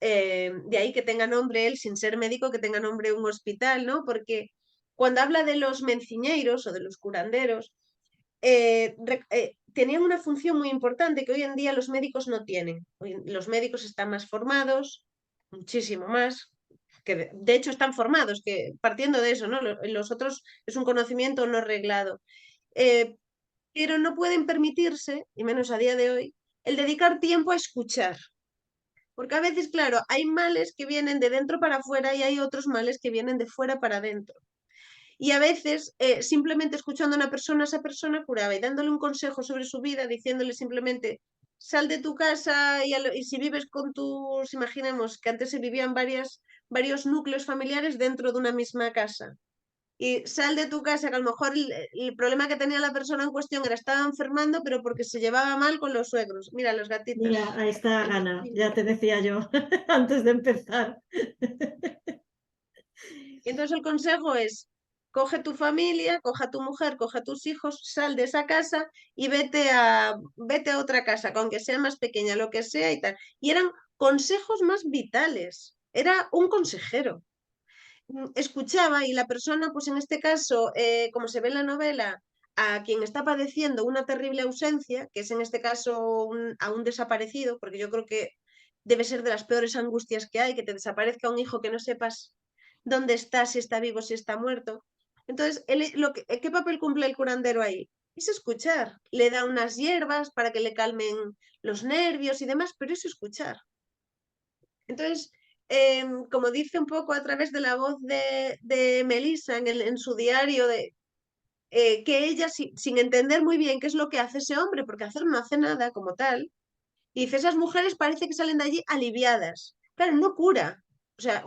De ahí que tenga nombre él, sin ser médico, que tenga nombre un hospital, ¿no? Porque cuando habla de los menciñeiros o de los curanderos, tenían una función muy importante que hoy en día los médicos no tienen. Los médicos están más formados, muchísimo más, que de hecho están formados, que partiendo de eso, ¿no? Los otros es un conocimiento no reglado. Eh, pero no pueden permitirse, y menos a día de hoy, el dedicar tiempo a escuchar. Porque a veces, claro, hay males que vienen de dentro para afuera y hay otros males que vienen de fuera para adentro. Y a veces, simplemente escuchando a una persona, esa persona curaba y dándole un consejo sobre su vida, diciéndole simplemente, sal de tu casa y si vives con tus, imaginemos que antes se vivían varios núcleos familiares dentro de una misma casa. Y sal de tu casa, que a lo mejor el problema que tenía la persona en cuestión era estaba enfermando, pero porque se llevaba mal con los suegros. Mira, los Mira, gatitos. ahí está Entonces, Gana, ya te decía yo antes de empezar. y entonces el consejo es, coge tu familia, coge a tu mujer, coge a tus hijos, sal de esa casa y vete a otra casa, que aunque sea más pequeña, lo que sea y tal. Y eran consejos más vitales. Era un consejero. Escuchaba y la persona, pues en este caso, como se ve en la novela, a quien está padeciendo una terrible ausencia, que es en este caso a un desaparecido, porque yo creo que debe ser de las peores angustias que hay, que te desaparezca un hijo que no sepas dónde está, si está vivo, si está muerto. Entonces, ¿qué papel cumple el curandero ahí? Es escuchar. Le da unas hierbas para que le calmen los nervios y demás, pero es escuchar. Entonces, como dice un poco a través de la voz de Melissa en su diario, que ella, sin entender muy bien qué es lo que hace ese hombre, porque hacer no hace nada como tal, y dice, esas mujeres parece que salen de allí aliviadas. Claro, no cura. O sea,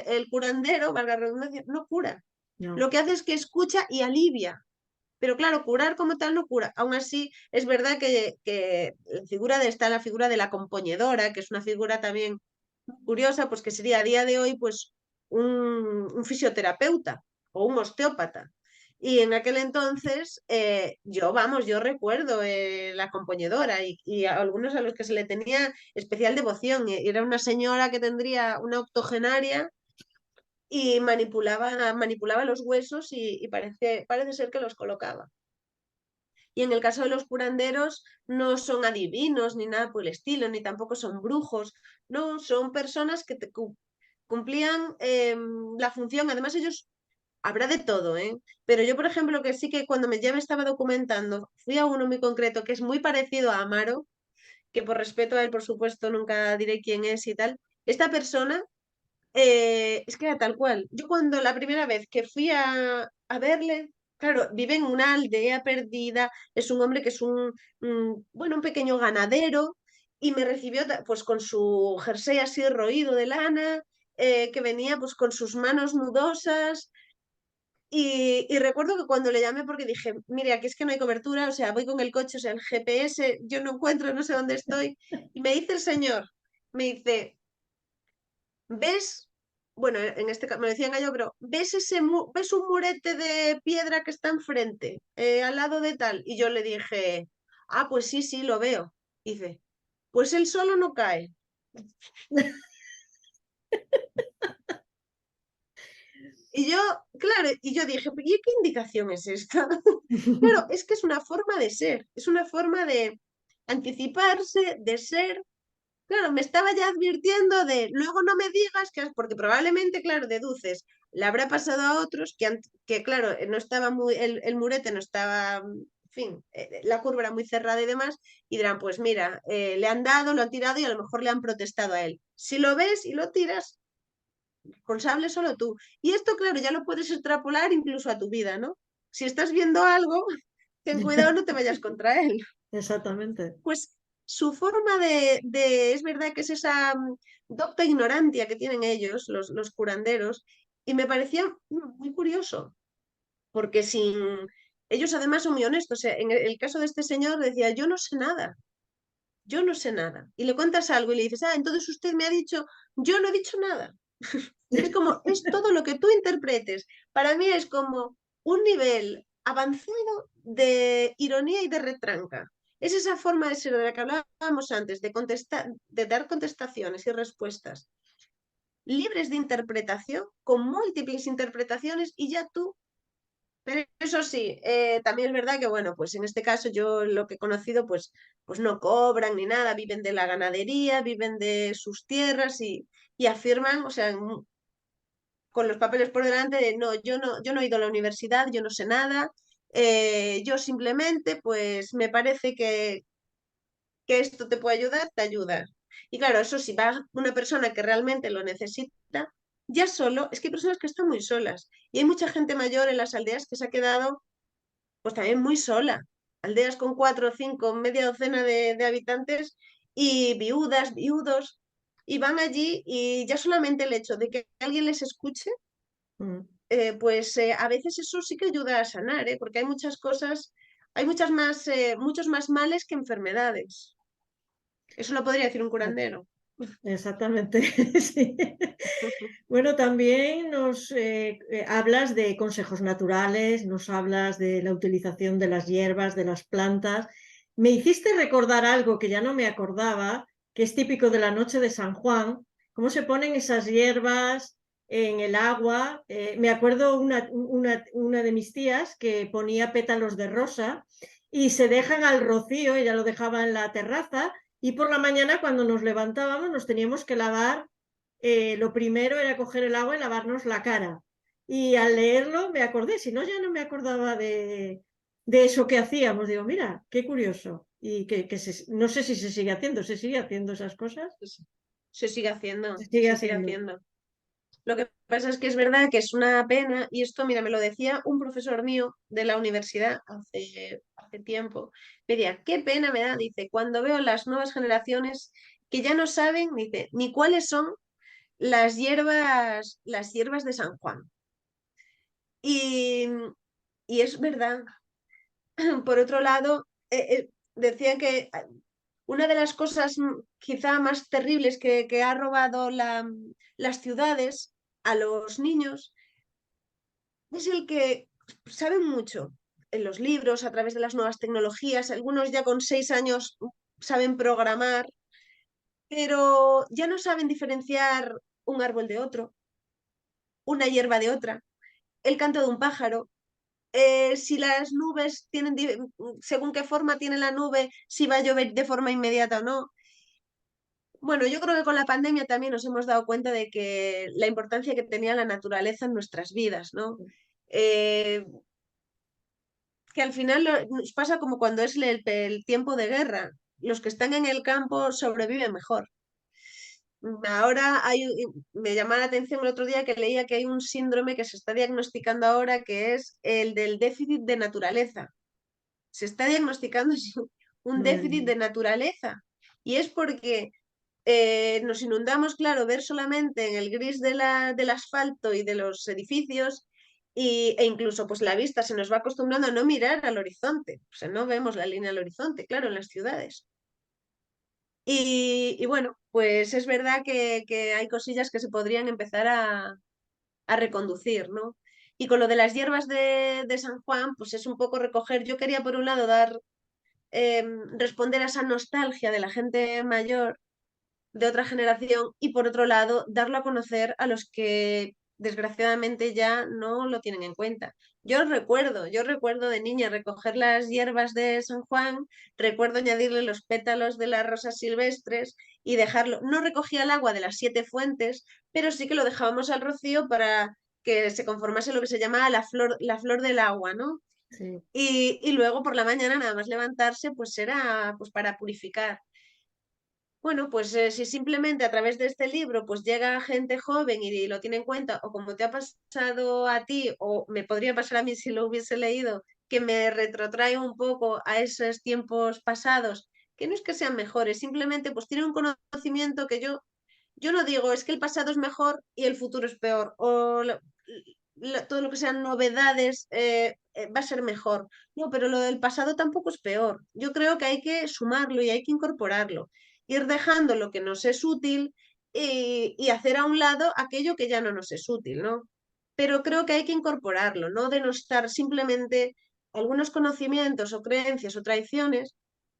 el curandero, valga la redundancia, no cura. No. Lo que hace es que escucha y alivia. Pero claro, curar como tal no cura. Aún así, es verdad que está la figura de la componedora, que es una figura también curiosa, pues que sería a día de hoy pues un fisioterapeuta o un osteópata. Y en aquel entonces, yo recuerdo la componedora y a algunos a los que se le tenía especial devoción. Era una señora que tendría una octogenaria y manipulaba los huesos y parece ser que los colocaba. Y en el caso de los curanderos, no son adivinos ni nada por el estilo, ni tampoco son brujos, no, son personas que cumplían la función. Además, ellos, habrá de todo, ¿eh? Pero yo, por ejemplo, que sí que cuando ya me estaba documentando, fui a uno muy concreto que es muy parecido a Amaro, que por respeto a él, por supuesto, nunca diré quién es y tal. Esta persona es que era tal cual. Yo cuando la primera vez que fui a verle, claro, vive en una aldea perdida, es un hombre que es bueno, un pequeño ganadero y me recibió pues con su jersey así roído de lana, que venía pues con sus manos nudosas. Y recuerdo que cuando le llamé porque dije, mire, aquí es que no hay cobertura, o sea, voy con el coche, o sea, el GPS, yo no encuentro, no sé dónde estoy. Y me dice el señor, me dice, ¿ves? Bueno, en este caso me lo decían gallo, pero ¿ves un murete de piedra que está enfrente, al lado de tal? Y yo le dije, ah, pues sí, sí, lo veo. Dice, pues él solo no cae. Y yo, claro, y yo dije, ¿y qué indicación es esta? Claro, es que es una forma de ser, es una forma de anticiparse, de ser. Claro, me estaba ya advirtiendo de, luego no me digas que, porque probablemente, claro, deduces, le habrá pasado a otros que claro, no estaba muy, el murete no estaba, en fin, la curva era muy cerrada y demás, y dirán, pues mira, le han dado, lo han tirado y a lo mejor le han protestado a él. Si lo ves y lo tiras, responsable solo tú. Y esto, claro, ya lo puedes extrapolar incluso a tu vida, ¿no? Si estás viendo algo, ten cuidado, no te vayas contra él. Exactamente. Pues su forma es verdad que es esa docta ignorancia que tienen ellos, los curanderos, y me parecía muy curioso, porque ellos además son muy honestos. O sea, en el caso de este señor decía, yo no sé nada, yo no sé nada. Y le cuentas algo y le dices, ah, entonces usted me ha dicho, yo no he dicho nada. Es como, es todo lo que tú interpretes. Para mí es como un nivel avanzado de ironía y de retranca. Es esa forma de ser de la que hablábamos antes, de contestar, de dar contestaciones y respuestas libres de interpretación, con múltiples interpretaciones, y ya tú. Pero eso sí, también es verdad que, bueno, pues en este caso yo lo que he conocido, pues no cobran ni nada, viven de la ganadería, viven de sus tierras y afirman, o sea, con los papeles por delante de no, yo no he ido a la universidad, yo no sé nada, yo simplemente, pues me parece que esto te puede ayudar, te ayuda. Y claro, eso si va una persona que realmente lo necesita, ya solo, es que hay personas que están muy solas y hay mucha gente mayor en las aldeas que se ha quedado pues también muy sola. Aldeas con 4 o 5, media docena de habitantes y viudas, viudos, y van allí y ya solamente el hecho de que alguien les escuche Mm. pues a veces eso sí que ayuda a sanar, ¿eh? Porque hay muchas cosas, hay muchos más males que enfermedades. Eso lo podría decir un curandero. Exactamente, sí. Bueno, también nos hablas de consejos naturales, nos hablas de la utilización de las hierbas, de las plantas. Me hiciste recordar algo que ya no me acordaba, que es típico de la noche de San Juan, cómo se ponen esas hierbas en el agua. Me acuerdo una de mis tías que ponía pétalos de rosa y se dejan al rocío, ella lo dejaba en la terraza y por la mañana cuando nos levantábamos nos teníamos que lavar, lo primero era coger el agua y lavarnos la cara. Y al leerlo me acordé, si no ya no me acordaba de eso que hacíamos. Digo, mira, qué curioso. Y no sé si se sigue haciendo esas cosas. Se sigue haciendo, Se sigue se sigue haciendo. haciendo. Lo que pasa es que es verdad que es una pena, y esto, mira, me lo decía un profesor mío de la universidad hace tiempo. Me decía, qué pena me da, dice, cuando veo las nuevas generaciones que ya no saben, dice, ni cuáles son las hierbas de San Juan. Y, y es verdad. Por otro lado, decía que una de las cosas quizá más terribles que ha robado las ciudades a los niños es el que saben mucho en los libros, a través de las nuevas tecnologías, algunos ya con 6 años saben programar, pero ya no saben diferenciar un árbol de otro, una hierba de otra, el canto de un pájaro, si las nubes tienen, según qué forma tiene la nube, si va a llover de forma inmediata o no. Bueno, yo creo que con la pandemia también nos hemos dado cuenta de que la importancia que tenía la naturaleza en nuestras vidas, ¿no? Eh, que al final nos pasa como cuando es el tiempo de guerra. Los que están en el campo sobreviven mejor. Ahora me llamaba la atención el otro día que leía que hay un síndrome que se está diagnosticando ahora que es el del déficit de naturaleza. Se está diagnosticando un Madre déficit mía. de naturaleza. Y es porque nos inundamos, claro, ver solamente en el gris del asfalto y de los edificios e incluso pues la vista se nos va acostumbrando a no mirar al horizonte. O sea, no vemos la línea al horizonte, claro, en las ciudades. Y bueno, pues es verdad que hay cosillas que se podrían empezar a reconducir, ¿no? Y con lo de las hierbas de San Juan, pues es un poco recoger. Yo quería, por un lado, responder a esa nostalgia de la gente mayor de otra generación y, por otro lado, darlo a conocer a los que desgraciadamente ya no lo tienen en cuenta. Yo recuerdo de niña recoger las hierbas de San Juan, recuerdo añadirle los pétalos de las rosas silvestres y dejarlo. No recogía el agua de las 7 fuentes, pero sí que lo dejábamos al rocío para que se conformase lo que se llama la flor del agua, ¿no? Sí. Y luego por la mañana nada más levantarse, pues era pues para purificar. Bueno, pues si simplemente a través de este libro pues llega gente joven y lo tiene en cuenta, o como te ha pasado a ti, o me podría pasar a mí si lo hubiese leído, que me retrotrae un poco a esos tiempos pasados, que no es que sean mejores, simplemente pues tiene un conocimiento que yo no digo es que el pasado es mejor y el futuro es peor, o todo lo que sean novedades va a ser mejor. No, pero lo del pasado tampoco es peor. Yo creo que hay que sumarlo y hay que incorporarlo, ir dejando lo que nos es útil y hacer a un lado aquello que ya no nos es útil, ¿no? Pero creo que hay que incorporarlo, no denostar simplemente algunos conocimientos o creencias o tradiciones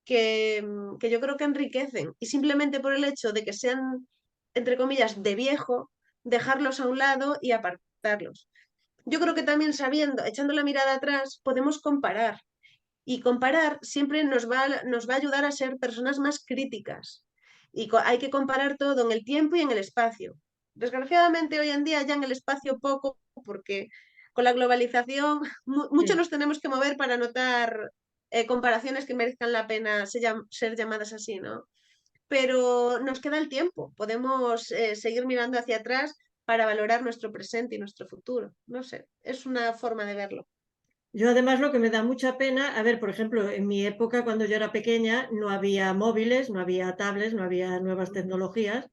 que yo creo que enriquecen y simplemente por el hecho de que sean, entre comillas, de viejo, dejarlos a un lado y apartarlos. Yo creo que también sabiendo, echando la mirada atrás, podemos comparar. Y comparar siempre nos va a ayudar a ser personas más críticas. Y hay que comparar todo en el tiempo y en el espacio. Desgraciadamente hoy en día ya en el espacio poco, porque con la globalización mucho Sí. nos tenemos que mover para notar comparaciones que merezcan la pena ser llamadas así, ¿no? Pero nos queda el tiempo. Podemos seguir mirando hacia atrás para valorar nuestro presente y nuestro futuro. No sé, es una forma de verlo. Yo además lo que me da mucha pena, a ver, por ejemplo, en mi época cuando yo era pequeña no había móviles, no había tablets, no había nuevas tecnologías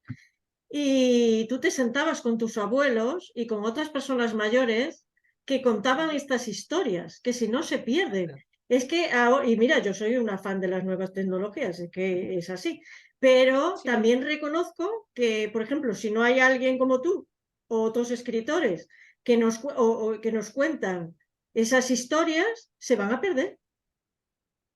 y tú te sentabas con tus abuelos y con otras personas mayores que contaban estas historias, que si no se pierden. Es que ahora, y mira, yo soy una fan de las nuevas tecnologías, es que es así, pero Sí, también reconozco que, por ejemplo, si no hay alguien como tú o otros escritores o que nos cuentan esas historias, se van a perder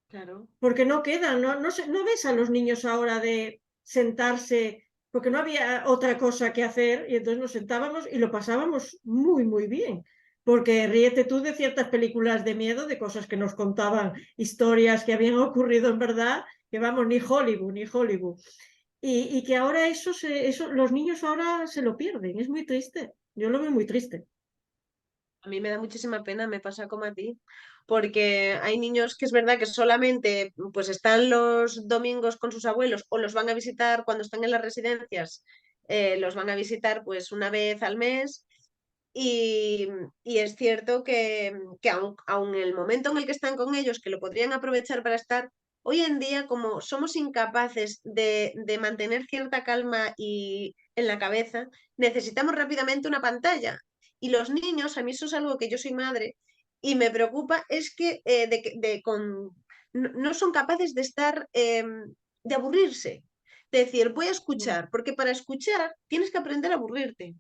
claro. porque no quedan, no ves a los niños ahora de sentarse, porque no había otra cosa que hacer y entonces nos sentábamos y lo pasábamos muy, muy bien. Porque ríete tú de ciertas películas de miedo, de cosas que nos contaban, historias que habían ocurrido en verdad, que vamos, ni Hollywood, ni Hollywood. Y que ahora eso, los niños ahora se lo pierden, es muy triste. Yo lo veo muy triste. A mí me da muchísima pena, me pasa como a ti, porque hay niños que es verdad que solamente pues están los domingos con sus abuelos o los van a visitar cuando están en las residencias, los van a visitar pues una vez al mes y, y es cierto que aun el momento en el que están con ellos, que lo podrían aprovechar para estar, hoy en día como somos incapaces de mantener cierta calma y en la cabeza, necesitamos rápidamente una pantalla. Y los niños, a mí eso es algo que yo soy madre y me preocupa, es que, no son capaces de estar, de aburrirse. De decir, voy a escuchar, porque para escuchar tienes que aprender a aburrirte,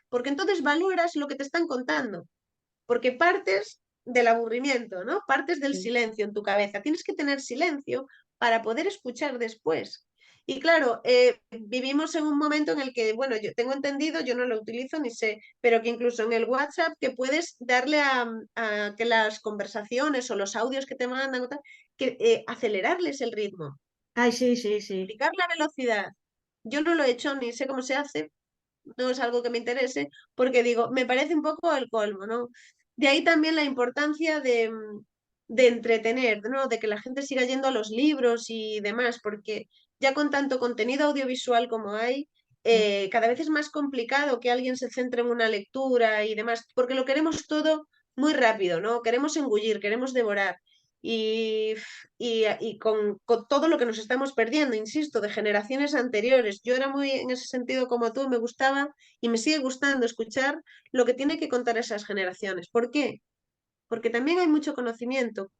porque entonces valoras lo que te están contando, porque partes del aburrimiento, ¿no? Partes del Sí. silencio en tu cabeza. Tienes que tener silencio para poder escuchar después. Y claro, vivimos en un momento en el que, bueno, yo tengo entendido, yo no lo utilizo ni sé, pero que incluso en el WhatsApp que puedes darle a que las conversaciones o los audios que te mandan, o tal, que acelerarles el ritmo, Ay, sí, sí, sí. duplicar la velocidad. Yo no lo he hecho ni sé cómo se hace, no es algo que me interese, porque digo, me parece un poco el colmo, ¿no? De ahí también la importancia de entretener, ¿no? De que la gente siga yendo a los libros y demás, porque ya con tanto contenido audiovisual como hay, cada vez es más complicado que alguien se centre en una lectura y demás, porque lo queremos todo muy rápido, ¿no? Queremos engullir, queremos devorar. Y, y con todo lo que nos estamos perdiendo, insisto, de generaciones anteriores. Yo era muy en ese sentido como tú, me gustaba y me sigue gustando escuchar lo que tiene que contar esas generaciones. ¿Por qué? Porque también hay mucho conocimiento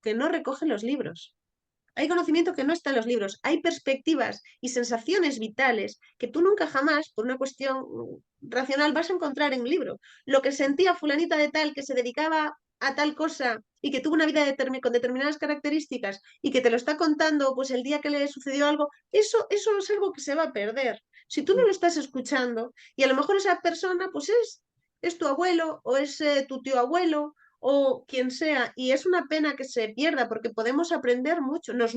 que no recogen los libros. Hay conocimiento que no está en los libros, hay perspectivas y sensaciones vitales que tú nunca jamás, por una cuestión racional, vas a encontrar en un libro. Lo que sentía fulanita de tal que se dedicaba a tal cosa y que tuvo una vida con determinadas características y que te lo está contando pues el día que le sucedió algo, eso es algo que se va a perder. Si tú no lo estás escuchando y a lo mejor esa persona pues es tu abuelo o es tu tío abuelo o quien sea, y es una pena que se pierda porque podemos aprender mucho, nos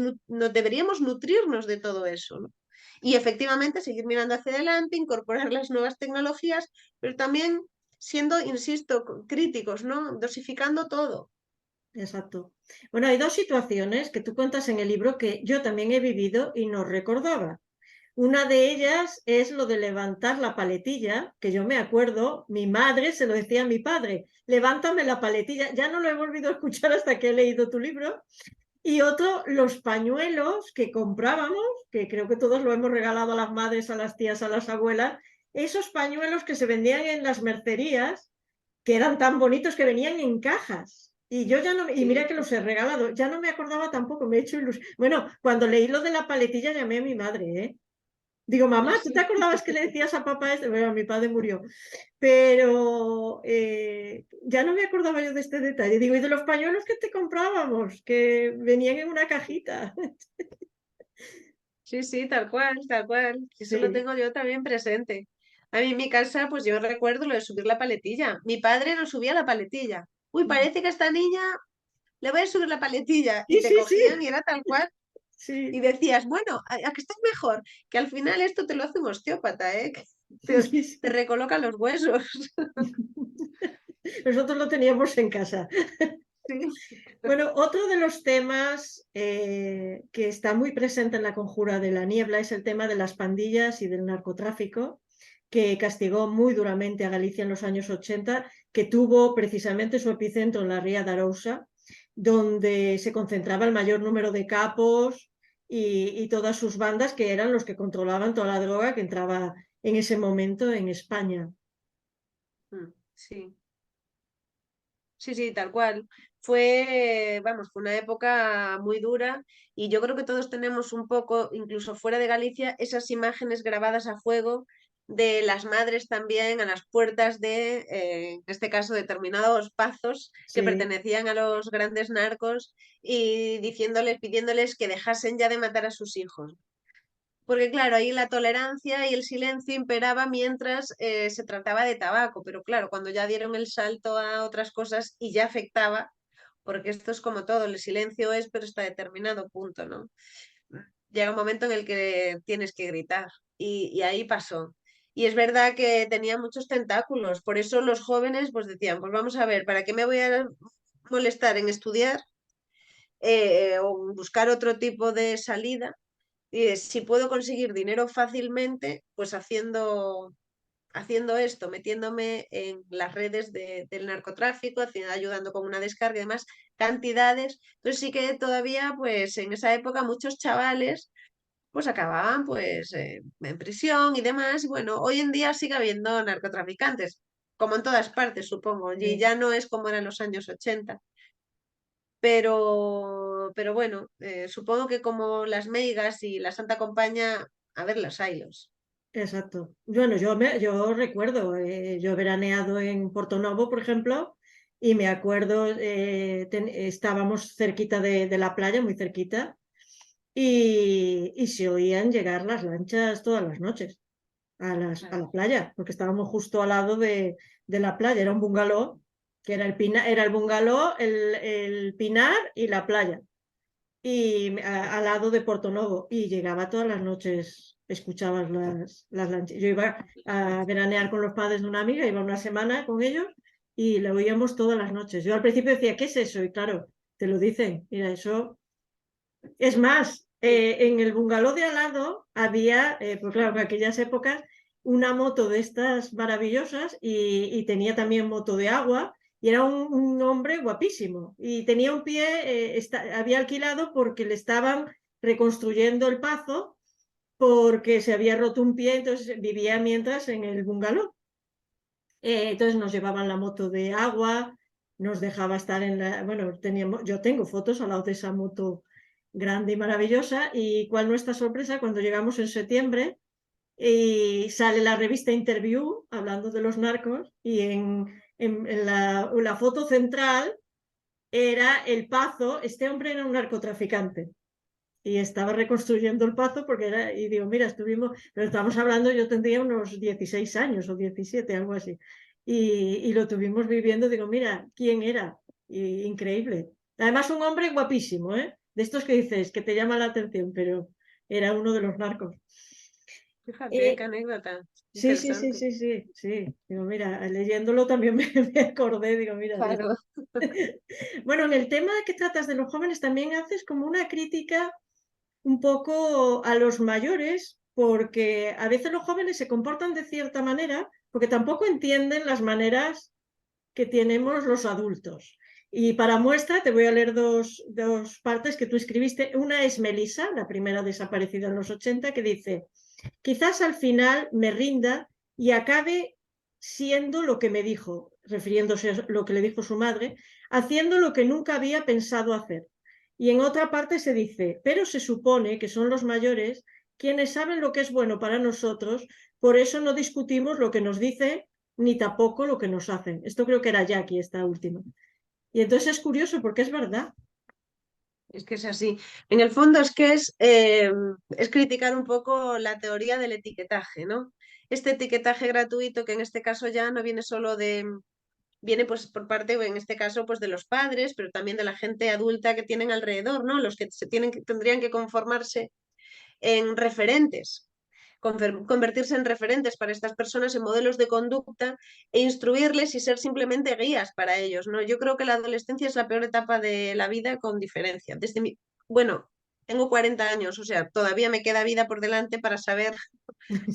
deberíamos nutrirnos de todo eso, ¿no? Y efectivamente seguir mirando hacia adelante, incorporar las nuevas tecnologías, pero también siendo, insisto, críticos, ¿no? Dosificando todo. Exacto. Bueno, hay dos situaciones que tú cuentas en el libro que yo también he vivido y no recordaba. Una de ellas es lo de levantar la paletilla, que yo me acuerdo, mi madre se lo decía a mi padre, levántame la paletilla. Ya no lo he volvido a escuchar hasta que he leído tu libro. Y otro, los pañuelos que comprábamos, que creo que todos lo hemos regalado a las madres, a las tías, a las abuelas, esos pañuelos que se vendían en las mercerías, que eran tan bonitos que venían en cajas. Y yo ya no, y mira Sí, que los he regalado, ya no me acordaba tampoco, me he hecho ilusión. Bueno, cuando leí lo de la paletilla llamé a mi madre, ¿eh? Digo, mamá, ¿tú te sí. acordabas que le decías a papá esto? Bueno, mi padre murió, pero ya no me acordaba yo de este detalle. Digo, y de los pañuelos que te comprábamos, que venían en una cajita. Sí, sí, tal cual, tal cual. Eso lo Sí, tengo yo también presente. A mí en mi casa, pues yo recuerdo lo de subir la paletilla. Mi padre no subía la paletilla. Uy, parece que a esta niña le voy a subir la paletilla. sí, Y te sí, cogían y era tal cual. Y sí, decías, bueno, ¿a que estás mejor? Que al final esto te lo hace un osteópata, ¿eh? Que sí, te sí. recoloca los huesos. Nosotros lo teníamos en casa. Sí. Bueno, otro de los temas que está muy presente en la Conjura de la Niebla es el tema de las pandillas y del narcotráfico, que castigó muy duramente a Galicia en los años 80, que tuvo precisamente su epicentro en la Ría de Arousa, donde se concentraba el mayor número de capos y todas sus bandas, que eran los que controlaban toda la droga que entraba en ese momento en España. Sí. Sí, sí, tal cual. Fue, vamos, fue una época muy dura y yo creo que todos tenemos un poco, incluso fuera de Galicia, esas imágenes grabadas a fuego de las madres también a las puertas de, en este caso, determinados pazos que Sí, pertenecían a los grandes narcos y diciéndoles, pidiéndoles que dejasen ya de matar a sus hijos. Porque claro, ahí la tolerancia y el silencio imperaba mientras se trataba de tabaco, pero claro, cuando ya dieron el salto a otras cosas y ya afectaba, porque esto es como todo, el silencio es, pero está determinado, punto, ¿no? Llega un momento en el que tienes que gritar y ahí pasó. Y es verdad que tenía muchos tentáculos, por eso los jóvenes pues decían, pues vamos a ver, ¿para qué me voy a molestar en estudiar o buscar otro tipo de salida? Y si puedo conseguir dinero fácilmente, pues haciendo esto, metiéndome en las redes del narcotráfico, ayudando con una descarga y demás cantidades. Entonces sí que todavía, pues en esa época muchos chavales pues acababan pues en prisión y demás. Y bueno, hoy en día sigue habiendo narcotraficantes, como en todas partes, supongo, y sí. ya no es como era en los años 80. Pero bueno, supongo que como las meigas y la Santa Compañía, a ver, los haylos. Exacto. Bueno, yo recuerdo, yo he veraneado en Portonovo, por ejemplo, y me acuerdo, estábamos cerquita de la playa, muy cerquita, y se oían llegar las lanchas todas las noches a la playa, porque estábamos justo al lado de la playa, era un bungalow, que era era el bungalow, el Pinar y la playa, y al lado de Porto Novo, y llegaba todas las noches, escuchabas las lanchas. Yo iba a veranear con los padres de una amiga, iba una semana con ellos, y lo oíamos todas las noches. Yo al principio decía, ¿qué es eso? Y claro, te lo dicen, mira, eso es más, en el bungalow de al lado había, pues claro, en aquellas épocas, una moto de estas maravillosas y tenía también moto de agua y era un hombre guapísimo y tenía un pie, había alquilado porque le estaban reconstruyendo el Pazo porque se había roto un pie, entonces vivía mientras en el bungalow. Entonces nos llevaban la moto de agua, nos dejaba estar en la... Bueno, yo tengo fotos al lado de esa moto grande y maravillosa. Y cuál nuestra sorpresa cuando llegamos en septiembre y sale la revista Interview hablando de los narcos y en la foto central era el Pazo. Este hombre era un narcotraficante y estaba reconstruyendo el Pazo porque era, y digo, mira, estuvimos, pero estamos hablando, yo tendría unos 16 años o 17, algo así, y lo tuvimos viviendo, digo, mira, ¿quién era? Increíble. Además, un hombre guapísimo, ¿eh? De estos que dices, que te llama la atención, pero era uno de los narcos. Fíjate, qué Eh, anécdota. sí, sí, sí, Interesante. sí, sí, sí. Digo, mira, leyéndolo también me acordé, digo, mira, Claro. bueno, en el tema que tratas de los jóvenes también haces como una crítica un poco a los mayores, porque a veces los jóvenes se comportan de cierta manera, porque tampoco entienden las maneras que tenemos los adultos. Y para muestra te voy a leer dos partes que tú escribiste. Una es Melissa, la primera desaparecida en los 80, que dice, quizás al final me rinda y acabe siendo lo que me dijo, refiriéndose a lo que le dijo su madre, haciendo lo que nunca había pensado hacer. Y en otra parte se dice, pero se supone que son los mayores quienes saben lo que es bueno para nosotros, por eso no discutimos lo que nos dicen ni tampoco lo que nos hacen. Esto creo que era Jackie, esta última. Y entonces es curioso porque es verdad. Es que es así. En el fondo es criticar un poco la teoría del etiquetaje, ¿no? Este etiquetaje gratuito que en este caso ya no viene solo viene pues por parte, en este caso, pues de los padres, pero también de la gente adulta que tienen alrededor, ¿no? Los que tendrían que conformarse en referentes, convertirse en referentes para estas personas, en modelos de conducta e instruirles y ser simplemente guías para ellos, ¿no? Yo creo que la adolescencia es la peor etapa de la vida con diferencia. Bueno, tengo 40 años, o sea, todavía me queda vida por delante para saber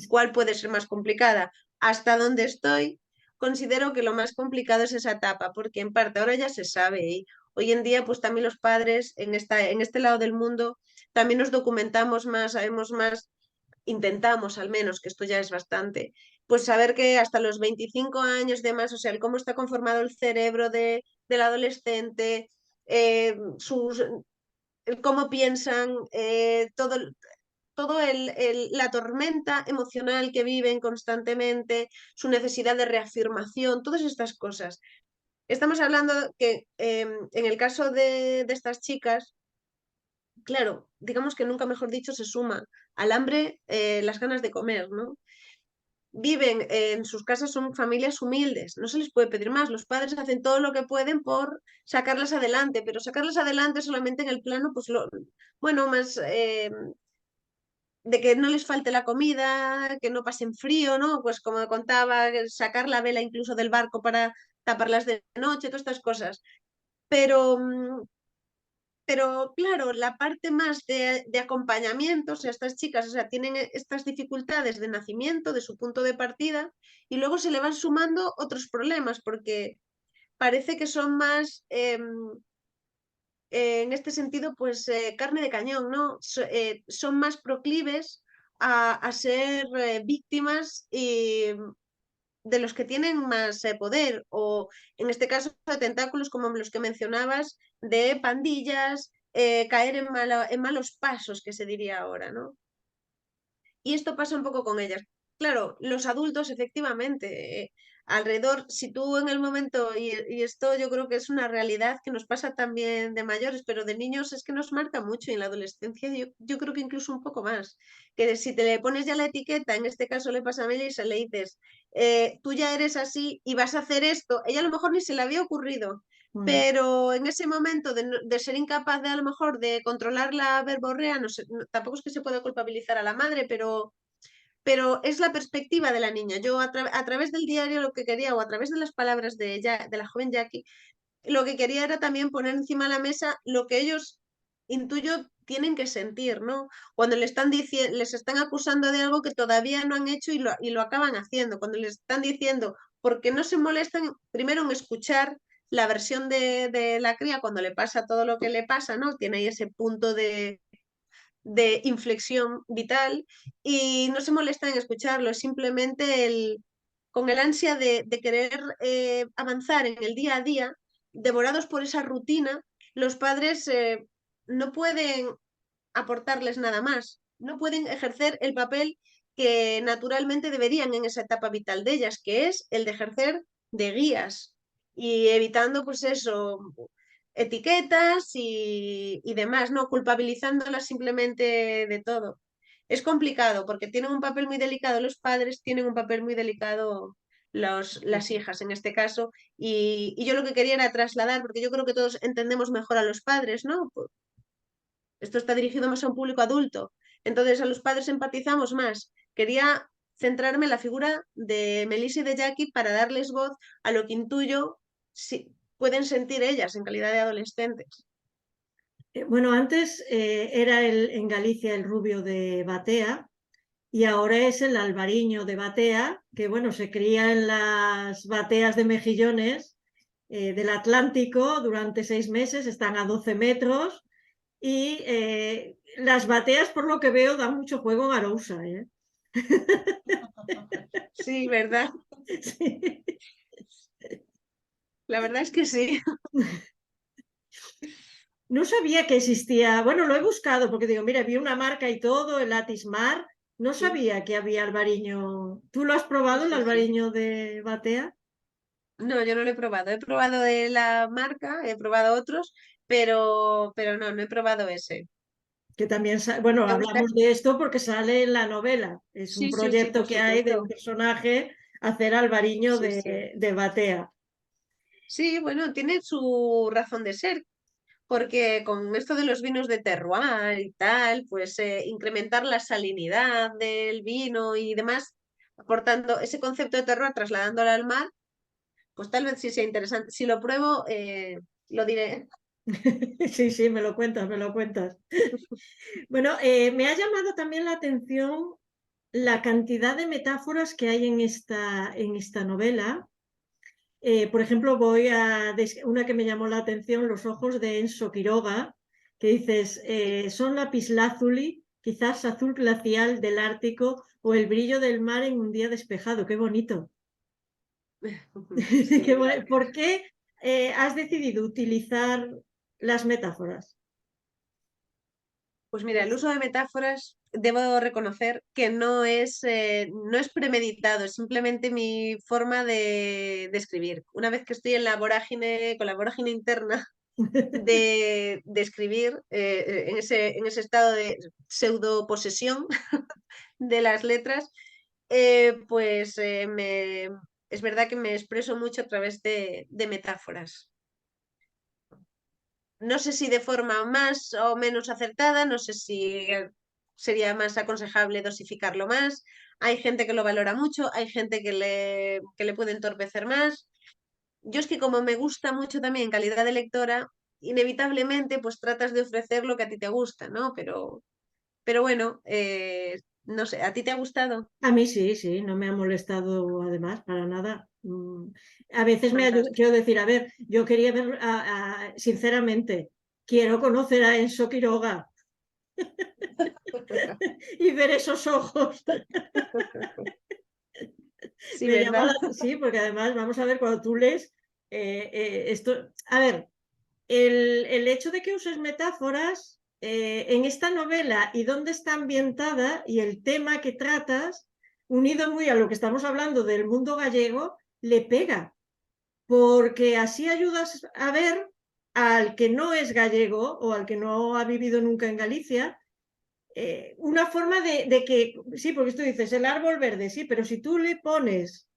cuál puede ser más complicada. Hasta donde estoy, considero que lo más complicado es esa etapa, porque en parte ahora ya se sabe y hoy en día pues también los padres en este lado del mundo también nos documentamos más, sabemos más, intentamos al menos, que esto ya es bastante, pues saber que hasta los 25 años de más, o sea, el cómo está conformado el cerebro del adolescente, sus, el cómo piensan, la tormenta emocional que viven constantemente, su necesidad de reafirmación, todas estas cosas. Estamos hablando que en el caso de estas chicas, claro, digamos que nunca mejor dicho se suma al hambre las ganas de comer, ¿no? Viven en sus casas, son familias humildes, no se les puede pedir más, los padres hacen todo lo que pueden por sacarlas adelante, pero sacarlas adelante solamente en el plano, pues bueno, más de que no les falte la comida, que no pasen frío, ¿no? Pues como contaba, sacar la vela incluso del barco para taparlas de noche, todas estas cosas. Pero, pero claro, la parte más de acompañamiento, o sea, estas chicas, o sea, tienen estas dificultades de nacimiento, de su punto de partida, y luego se le van sumando otros problemas, porque parece que son más, en este sentido, pues carne de cañón, ¿no? Son más proclives a ser víctimas de los que tienen más poder, o en este caso de tentáculos como los que mencionabas, de pandillas, caer en malos pasos, que se diría ahora, ¿no? Y esto pasa un poco con ellas. claro, los adultos efectivamente, alrededor, si tú en el momento, y esto yo creo que es una realidad que nos pasa también de mayores, pero de niños es que nos marca mucho y en la adolescencia yo creo que incluso un poco más, que si te le pones ya la etiqueta, en este caso le pasa a Melissa, le dices, tú ya eres así y vas a hacer esto, ella a lo mejor ni se le había ocurrido. Pero en ese momento de ser incapaz de a lo mejor de controlar la verborrea, no sé, tampoco es que se pueda culpabilizar a la madre, pero es la perspectiva de la niña. Yo a través del diario lo que quería, o a través de las palabras de ella, de la joven Jackie, lo que quería era también poner encima de la mesa lo que ellos, intuyo, tienen que sentir, ¿no? Cuando le están les están acusando de algo que todavía no han hecho y lo acaban haciendo, cuando les están diciendo, porque no se molestan primero en escuchar la versión de la cría cuando le pasa todo lo que le pasa, ¿no? Tiene ahí ese punto de inflexión vital y no se molesta en escucharlo, es simplemente con el ansia de querer avanzar en el día a día, devorados por esa rutina, los padres no pueden aportarles nada más, no pueden ejercer el papel que naturalmente deberían en esa etapa vital de ellas, que es el de ejercer de guías y evitando pues eso, etiquetas y demás, ¿no? Culpabilizándolas simplemente de todo. Es complicado porque tienen un papel muy delicado los padres, tienen un papel muy delicado las hijas en este caso, y yo lo que quería era trasladar, porque yo creo que todos entendemos mejor a los padres, ¿no? Esto está dirigido más a un público adulto, entonces a los padres empatizamos más. Quería centrarme en la figura de Melissa y de Jackie para darles voz a lo que intuyo si pueden sentir ellas en calidad de adolescentes. Bueno, antes era en Galicia el rubio de Batea y ahora es el albariño de Batea, que bueno, se cría en las bateas de mejillones del Atlántico durante 6 meses, están a 12 metros y las bateas, por lo que veo, dan mucho juego en Arousa. Sí, ¿verdad? Sí. La verdad es que sí. No sabía que existía, bueno, lo he buscado porque digo, mira, vi una marca y todo, el Atismar, no Sí, sabía que había albariño. ¿Tú lo has sí, probado, el sí, sí. albariño de Batea? No, yo no lo he probado. He probado de la marca, he probado otros, pero no he probado ese. Que también, bueno, Me gusta. hablamos de esto porque sale en la novela. Es un Sí, sí, sí, proyecto por que hay de supuesto. un personaje hacer albariño Sí, sí. de Batea. Sí, bueno, tiene su razón de ser, porque con esto de los vinos de terroir y tal, pues incrementar la salinidad del vino y demás, aportando ese concepto de terroir, trasladándolo al mar, pues tal vez sí sea interesante. Si lo pruebo, lo diré. Sí, sí, me lo cuentas, me lo cuentas. Bueno, me ha llamado también la atención la cantidad de metáforas que hay en esta novela. Por ejemplo, una que me llamó la atención, Los ojos de Enso Quiroga, que dices, son lapislázuli, quizás azul glacial del Ártico o el brillo del mar en un día despejado. Qué bonito. Sí, ¿Por gracias. qué has decidido utilizar las metáforas? Pues mira, el uso de metáforas, debo reconocer que no es premeditado, es simplemente mi forma de escribir. Una vez que estoy en la vorágine, con la vorágine interna de escribir, en ese estado de pseudo posesión de las letras, pues es verdad que me expreso mucho a través de metáforas. No sé si de forma más o menos acertada, no sé si sería más aconsejable dosificarlo más. Hay gente que lo valora mucho, hay gente que le puede entorpecer más. Yo es que como me gusta mucho también en calidad de lectora, inevitablemente pues tratas de ofrecer lo que a ti te gusta, ¿no? Pero bueno, no sé, ¿a ti te ha gustado? A mí sí, sí, no me ha molestado además para nada. A veces me ayuda, Fantástico. quiero decir, a ver, yo quería ver, sinceramente, quiero conocer a Enso Quiroga y ver esos ojos. Sí, ¿verdad? Sí, porque además, vamos a ver, cuando tú lees esto, a ver, el hecho de que uses metáforas en esta novela y dónde está ambientada y el tema que tratas, unido muy a lo que estamos hablando del mundo gallego, le pega, porque así ayudas a ver al que no es gallego o al que no ha vivido nunca en Galicia, una forma de que, sí, porque tú dices el árbol verde, sí, pero si tú le pones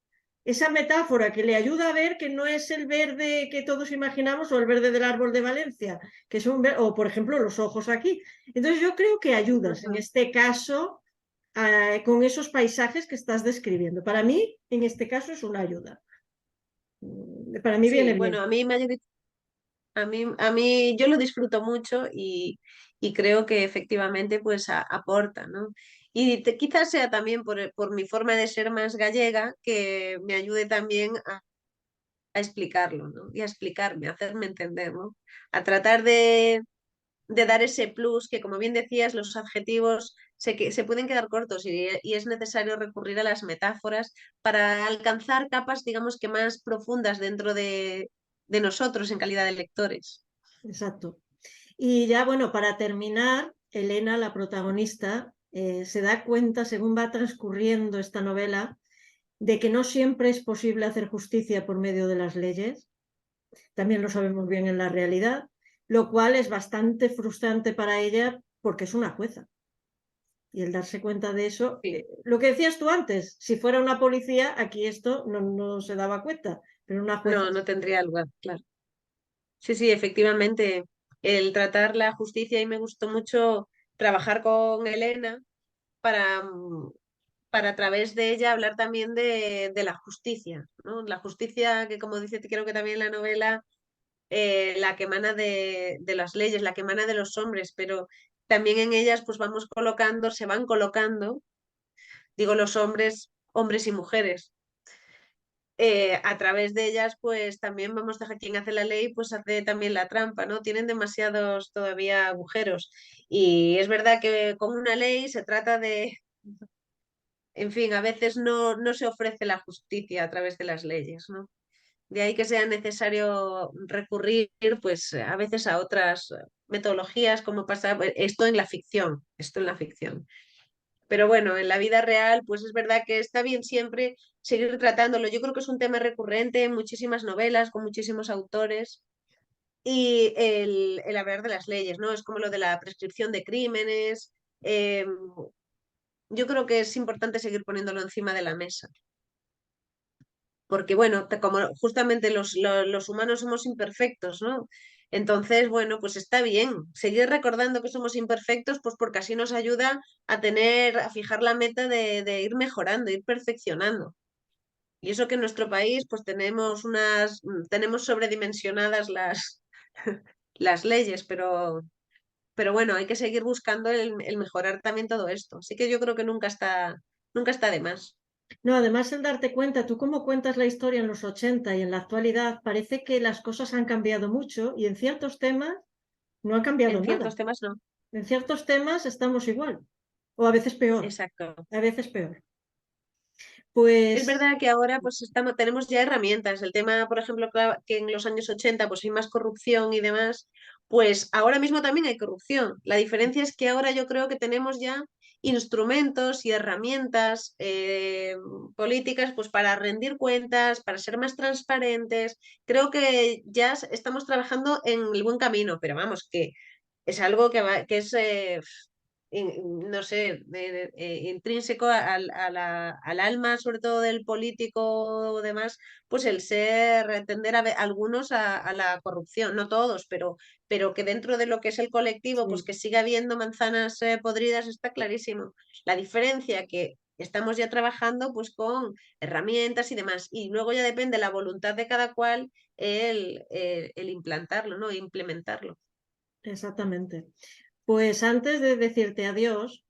esa metáfora que le ayuda a ver que no es el verde que todos imaginamos o el verde del árbol de Valencia, que es o por ejemplo los ojos aquí. Entonces yo creo que ayudas en este caso con esos paisajes que estás describiendo. Para mí, en este caso, es una ayuda. Para mí Sí, viene bien. bueno, a mí yo lo disfruto mucho y creo que efectivamente pues aporta, ¿no? Y quizás sea también por mi forma de ser más gallega que me ayude también a explicarlo, ¿no? Y a explicarme, a hacerme entender, ¿no? A tratar de dar ese plus que, como bien decías, los adjetivos se pueden quedar cortos y es necesario recurrir a las metáforas para alcanzar capas, digamos que más profundas dentro de nosotros en calidad de lectores. Exacto. Y ya, bueno, para terminar, Elena, la protagonista, se da cuenta, según va transcurriendo esta novela, de que no siempre es posible hacer justicia por medio de las leyes. También lo sabemos bien en la realidad, lo cual es bastante frustrante para ella porque es una jueza. Y el darse cuenta de eso, Sí. lo que decías tú antes, si fuera una policía, aquí esto no se daba cuenta, pero una jueza. No, no tendría lugar, claro. Sí, sí, efectivamente, el tratar la justicia y me gustó mucho trabajar con Elena para, para a través de ella hablar también de la justicia, ¿no? La justicia que, como dice, creo que también la novela, la que emana de las leyes, la que emana de los hombres, pero también en ellas pues vamos colocando, se van colocando, digo los hombres, hombres y mujeres, a través de ellas, pues también vamos a quien hace la ley, pues hace también la trampa, ¿no? Tienen demasiados todavía agujeros. Y es verdad que con una ley se trata de, en fin, a veces no se ofrece la justicia a través de las leyes, ¿no? De ahí que sea necesario recurrir, pues, a veces a otras metodologías, como pasa esto en la ficción. Pero bueno, en la vida real, pues es verdad que está bien siempre seguir tratándolo. Yo creo que es un tema recurrente en muchísimas novelas, con muchísimos autores. Y el hablar de las leyes, ¿no? Es como lo de la prescripción de crímenes. Yo creo que es importante seguir poniéndolo encima de la mesa. Porque bueno, como justamente los humanos somos imperfectos, ¿no? Entonces, bueno, pues está bien seguir recordando que somos imperfectos, pues porque así nos ayuda a fijar la meta de ir mejorando, ir perfeccionando. Y eso que en nuestro país, pues tenemos sobredimensionadas las leyes, pero bueno, hay que seguir buscando el mejorar también todo esto. Así que yo creo que nunca está de más. No, además el darte cuenta, tú cómo cuentas la historia en los 80 y en la actualidad, parece que las cosas han cambiado mucho y en ciertos temas no ha cambiado En nada. ciertos temas no. En ciertos temas estamos igual, o a veces peor, Exacto. a veces peor. Es Pues verdad que ahora pues tenemos ya herramientas. El tema, por ejemplo, que en los años 80 pues hay más corrupción y demás, pues ahora mismo también hay corrupción. La diferencia es que ahora yo creo que tenemos ya instrumentos y herramientas políticas pues para rendir cuentas, para ser más transparentes. Creo que ya estamos trabajando en el buen camino, pero vamos, que es algo que es no sé, intrínseco al alma, sobre todo del político o demás, pues el tender algunos a la corrupción, no todos, pero que dentro de lo que es el colectivo, pues sí, que siga habiendo manzanas podridas, está clarísimo. La diferencia que estamos ya trabajando pues con herramientas y demás, y luego ya depende la voluntad de cada cual el implantarlo, ¿no? Implementarlo. exactamente. Pues antes de decirte adiós,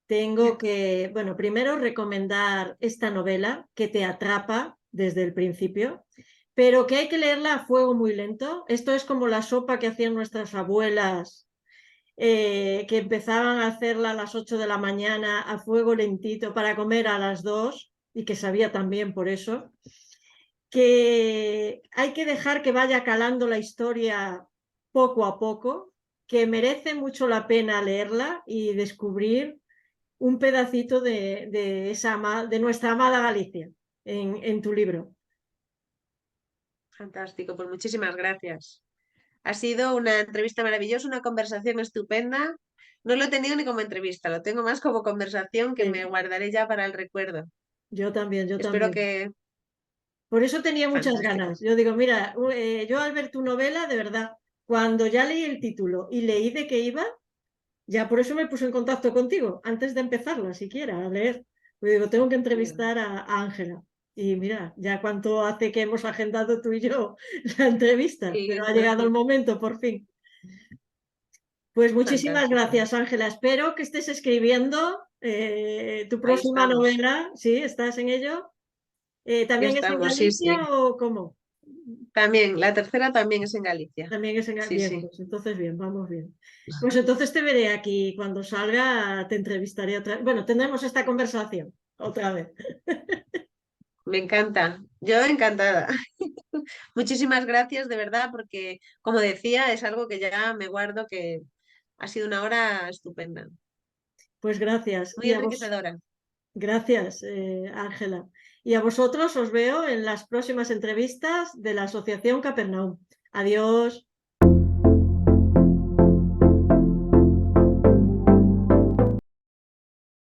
tengo que, bueno, primero recomendar esta novela que te atrapa desde el principio, pero que hay que leerla a fuego muy lento. Esto es como la sopa que hacían nuestras abuelas, que empezaban a hacerla a las 8 de la mañana a fuego lentito para comer a las 2 y que sabía también por eso, que hay que dejar que vaya calando la historia poco a poco, que merece mucho la pena leerla y descubrir un pedacito de nuestra amada Galicia en tu libro. Fantástico, pues muchísimas gracias. Ha sido una entrevista maravillosa, una conversación estupenda. No lo he tenido ni como entrevista, lo tengo más como conversación que me guardaré ya para el recuerdo. Yo también, yo Espero también. que... Por eso tenía muchas Fantástico. ganas. Yo digo, mira, yo al ver tu novela, de verdad, cuando ya leí el título y leí de qué iba, ya por eso me puse en contacto contigo, antes de empezarla siquiera a leer. Pues digo, tengo que Bien, entrevistar a Ángela. Y mira, ya cuánto hace que hemos agendado tú y yo la entrevista, sí, pero ha llegado el momento, por fin. Pues muchísimas fantástico. gracias, Ángela. Espero que estés escribiendo tu Ahí próxima estamos. novela. ¿Sí? ¿Estás en ello? Ya ¿También es en estamos, sí, Galicia sí. o cómo? También, la tercera también es en Galicia. También es en Sí, bien, sí. pues entonces bien, vamos bien. Pues entonces te veré aquí cuando salga, te entrevistaré otra vez. Bueno, tendremos esta conversación otra vez. Me encanta. Yo encantada. Muchísimas gracias, de verdad, porque, como decía, es algo que ya me guardo que ha sido una hora estupenda. Pues gracias. Muy Y a vos, enriquecedora. gracias, Ángela. Y a vosotros os veo en las próximas entrevistas de la Asociación Capernaum. Adiós.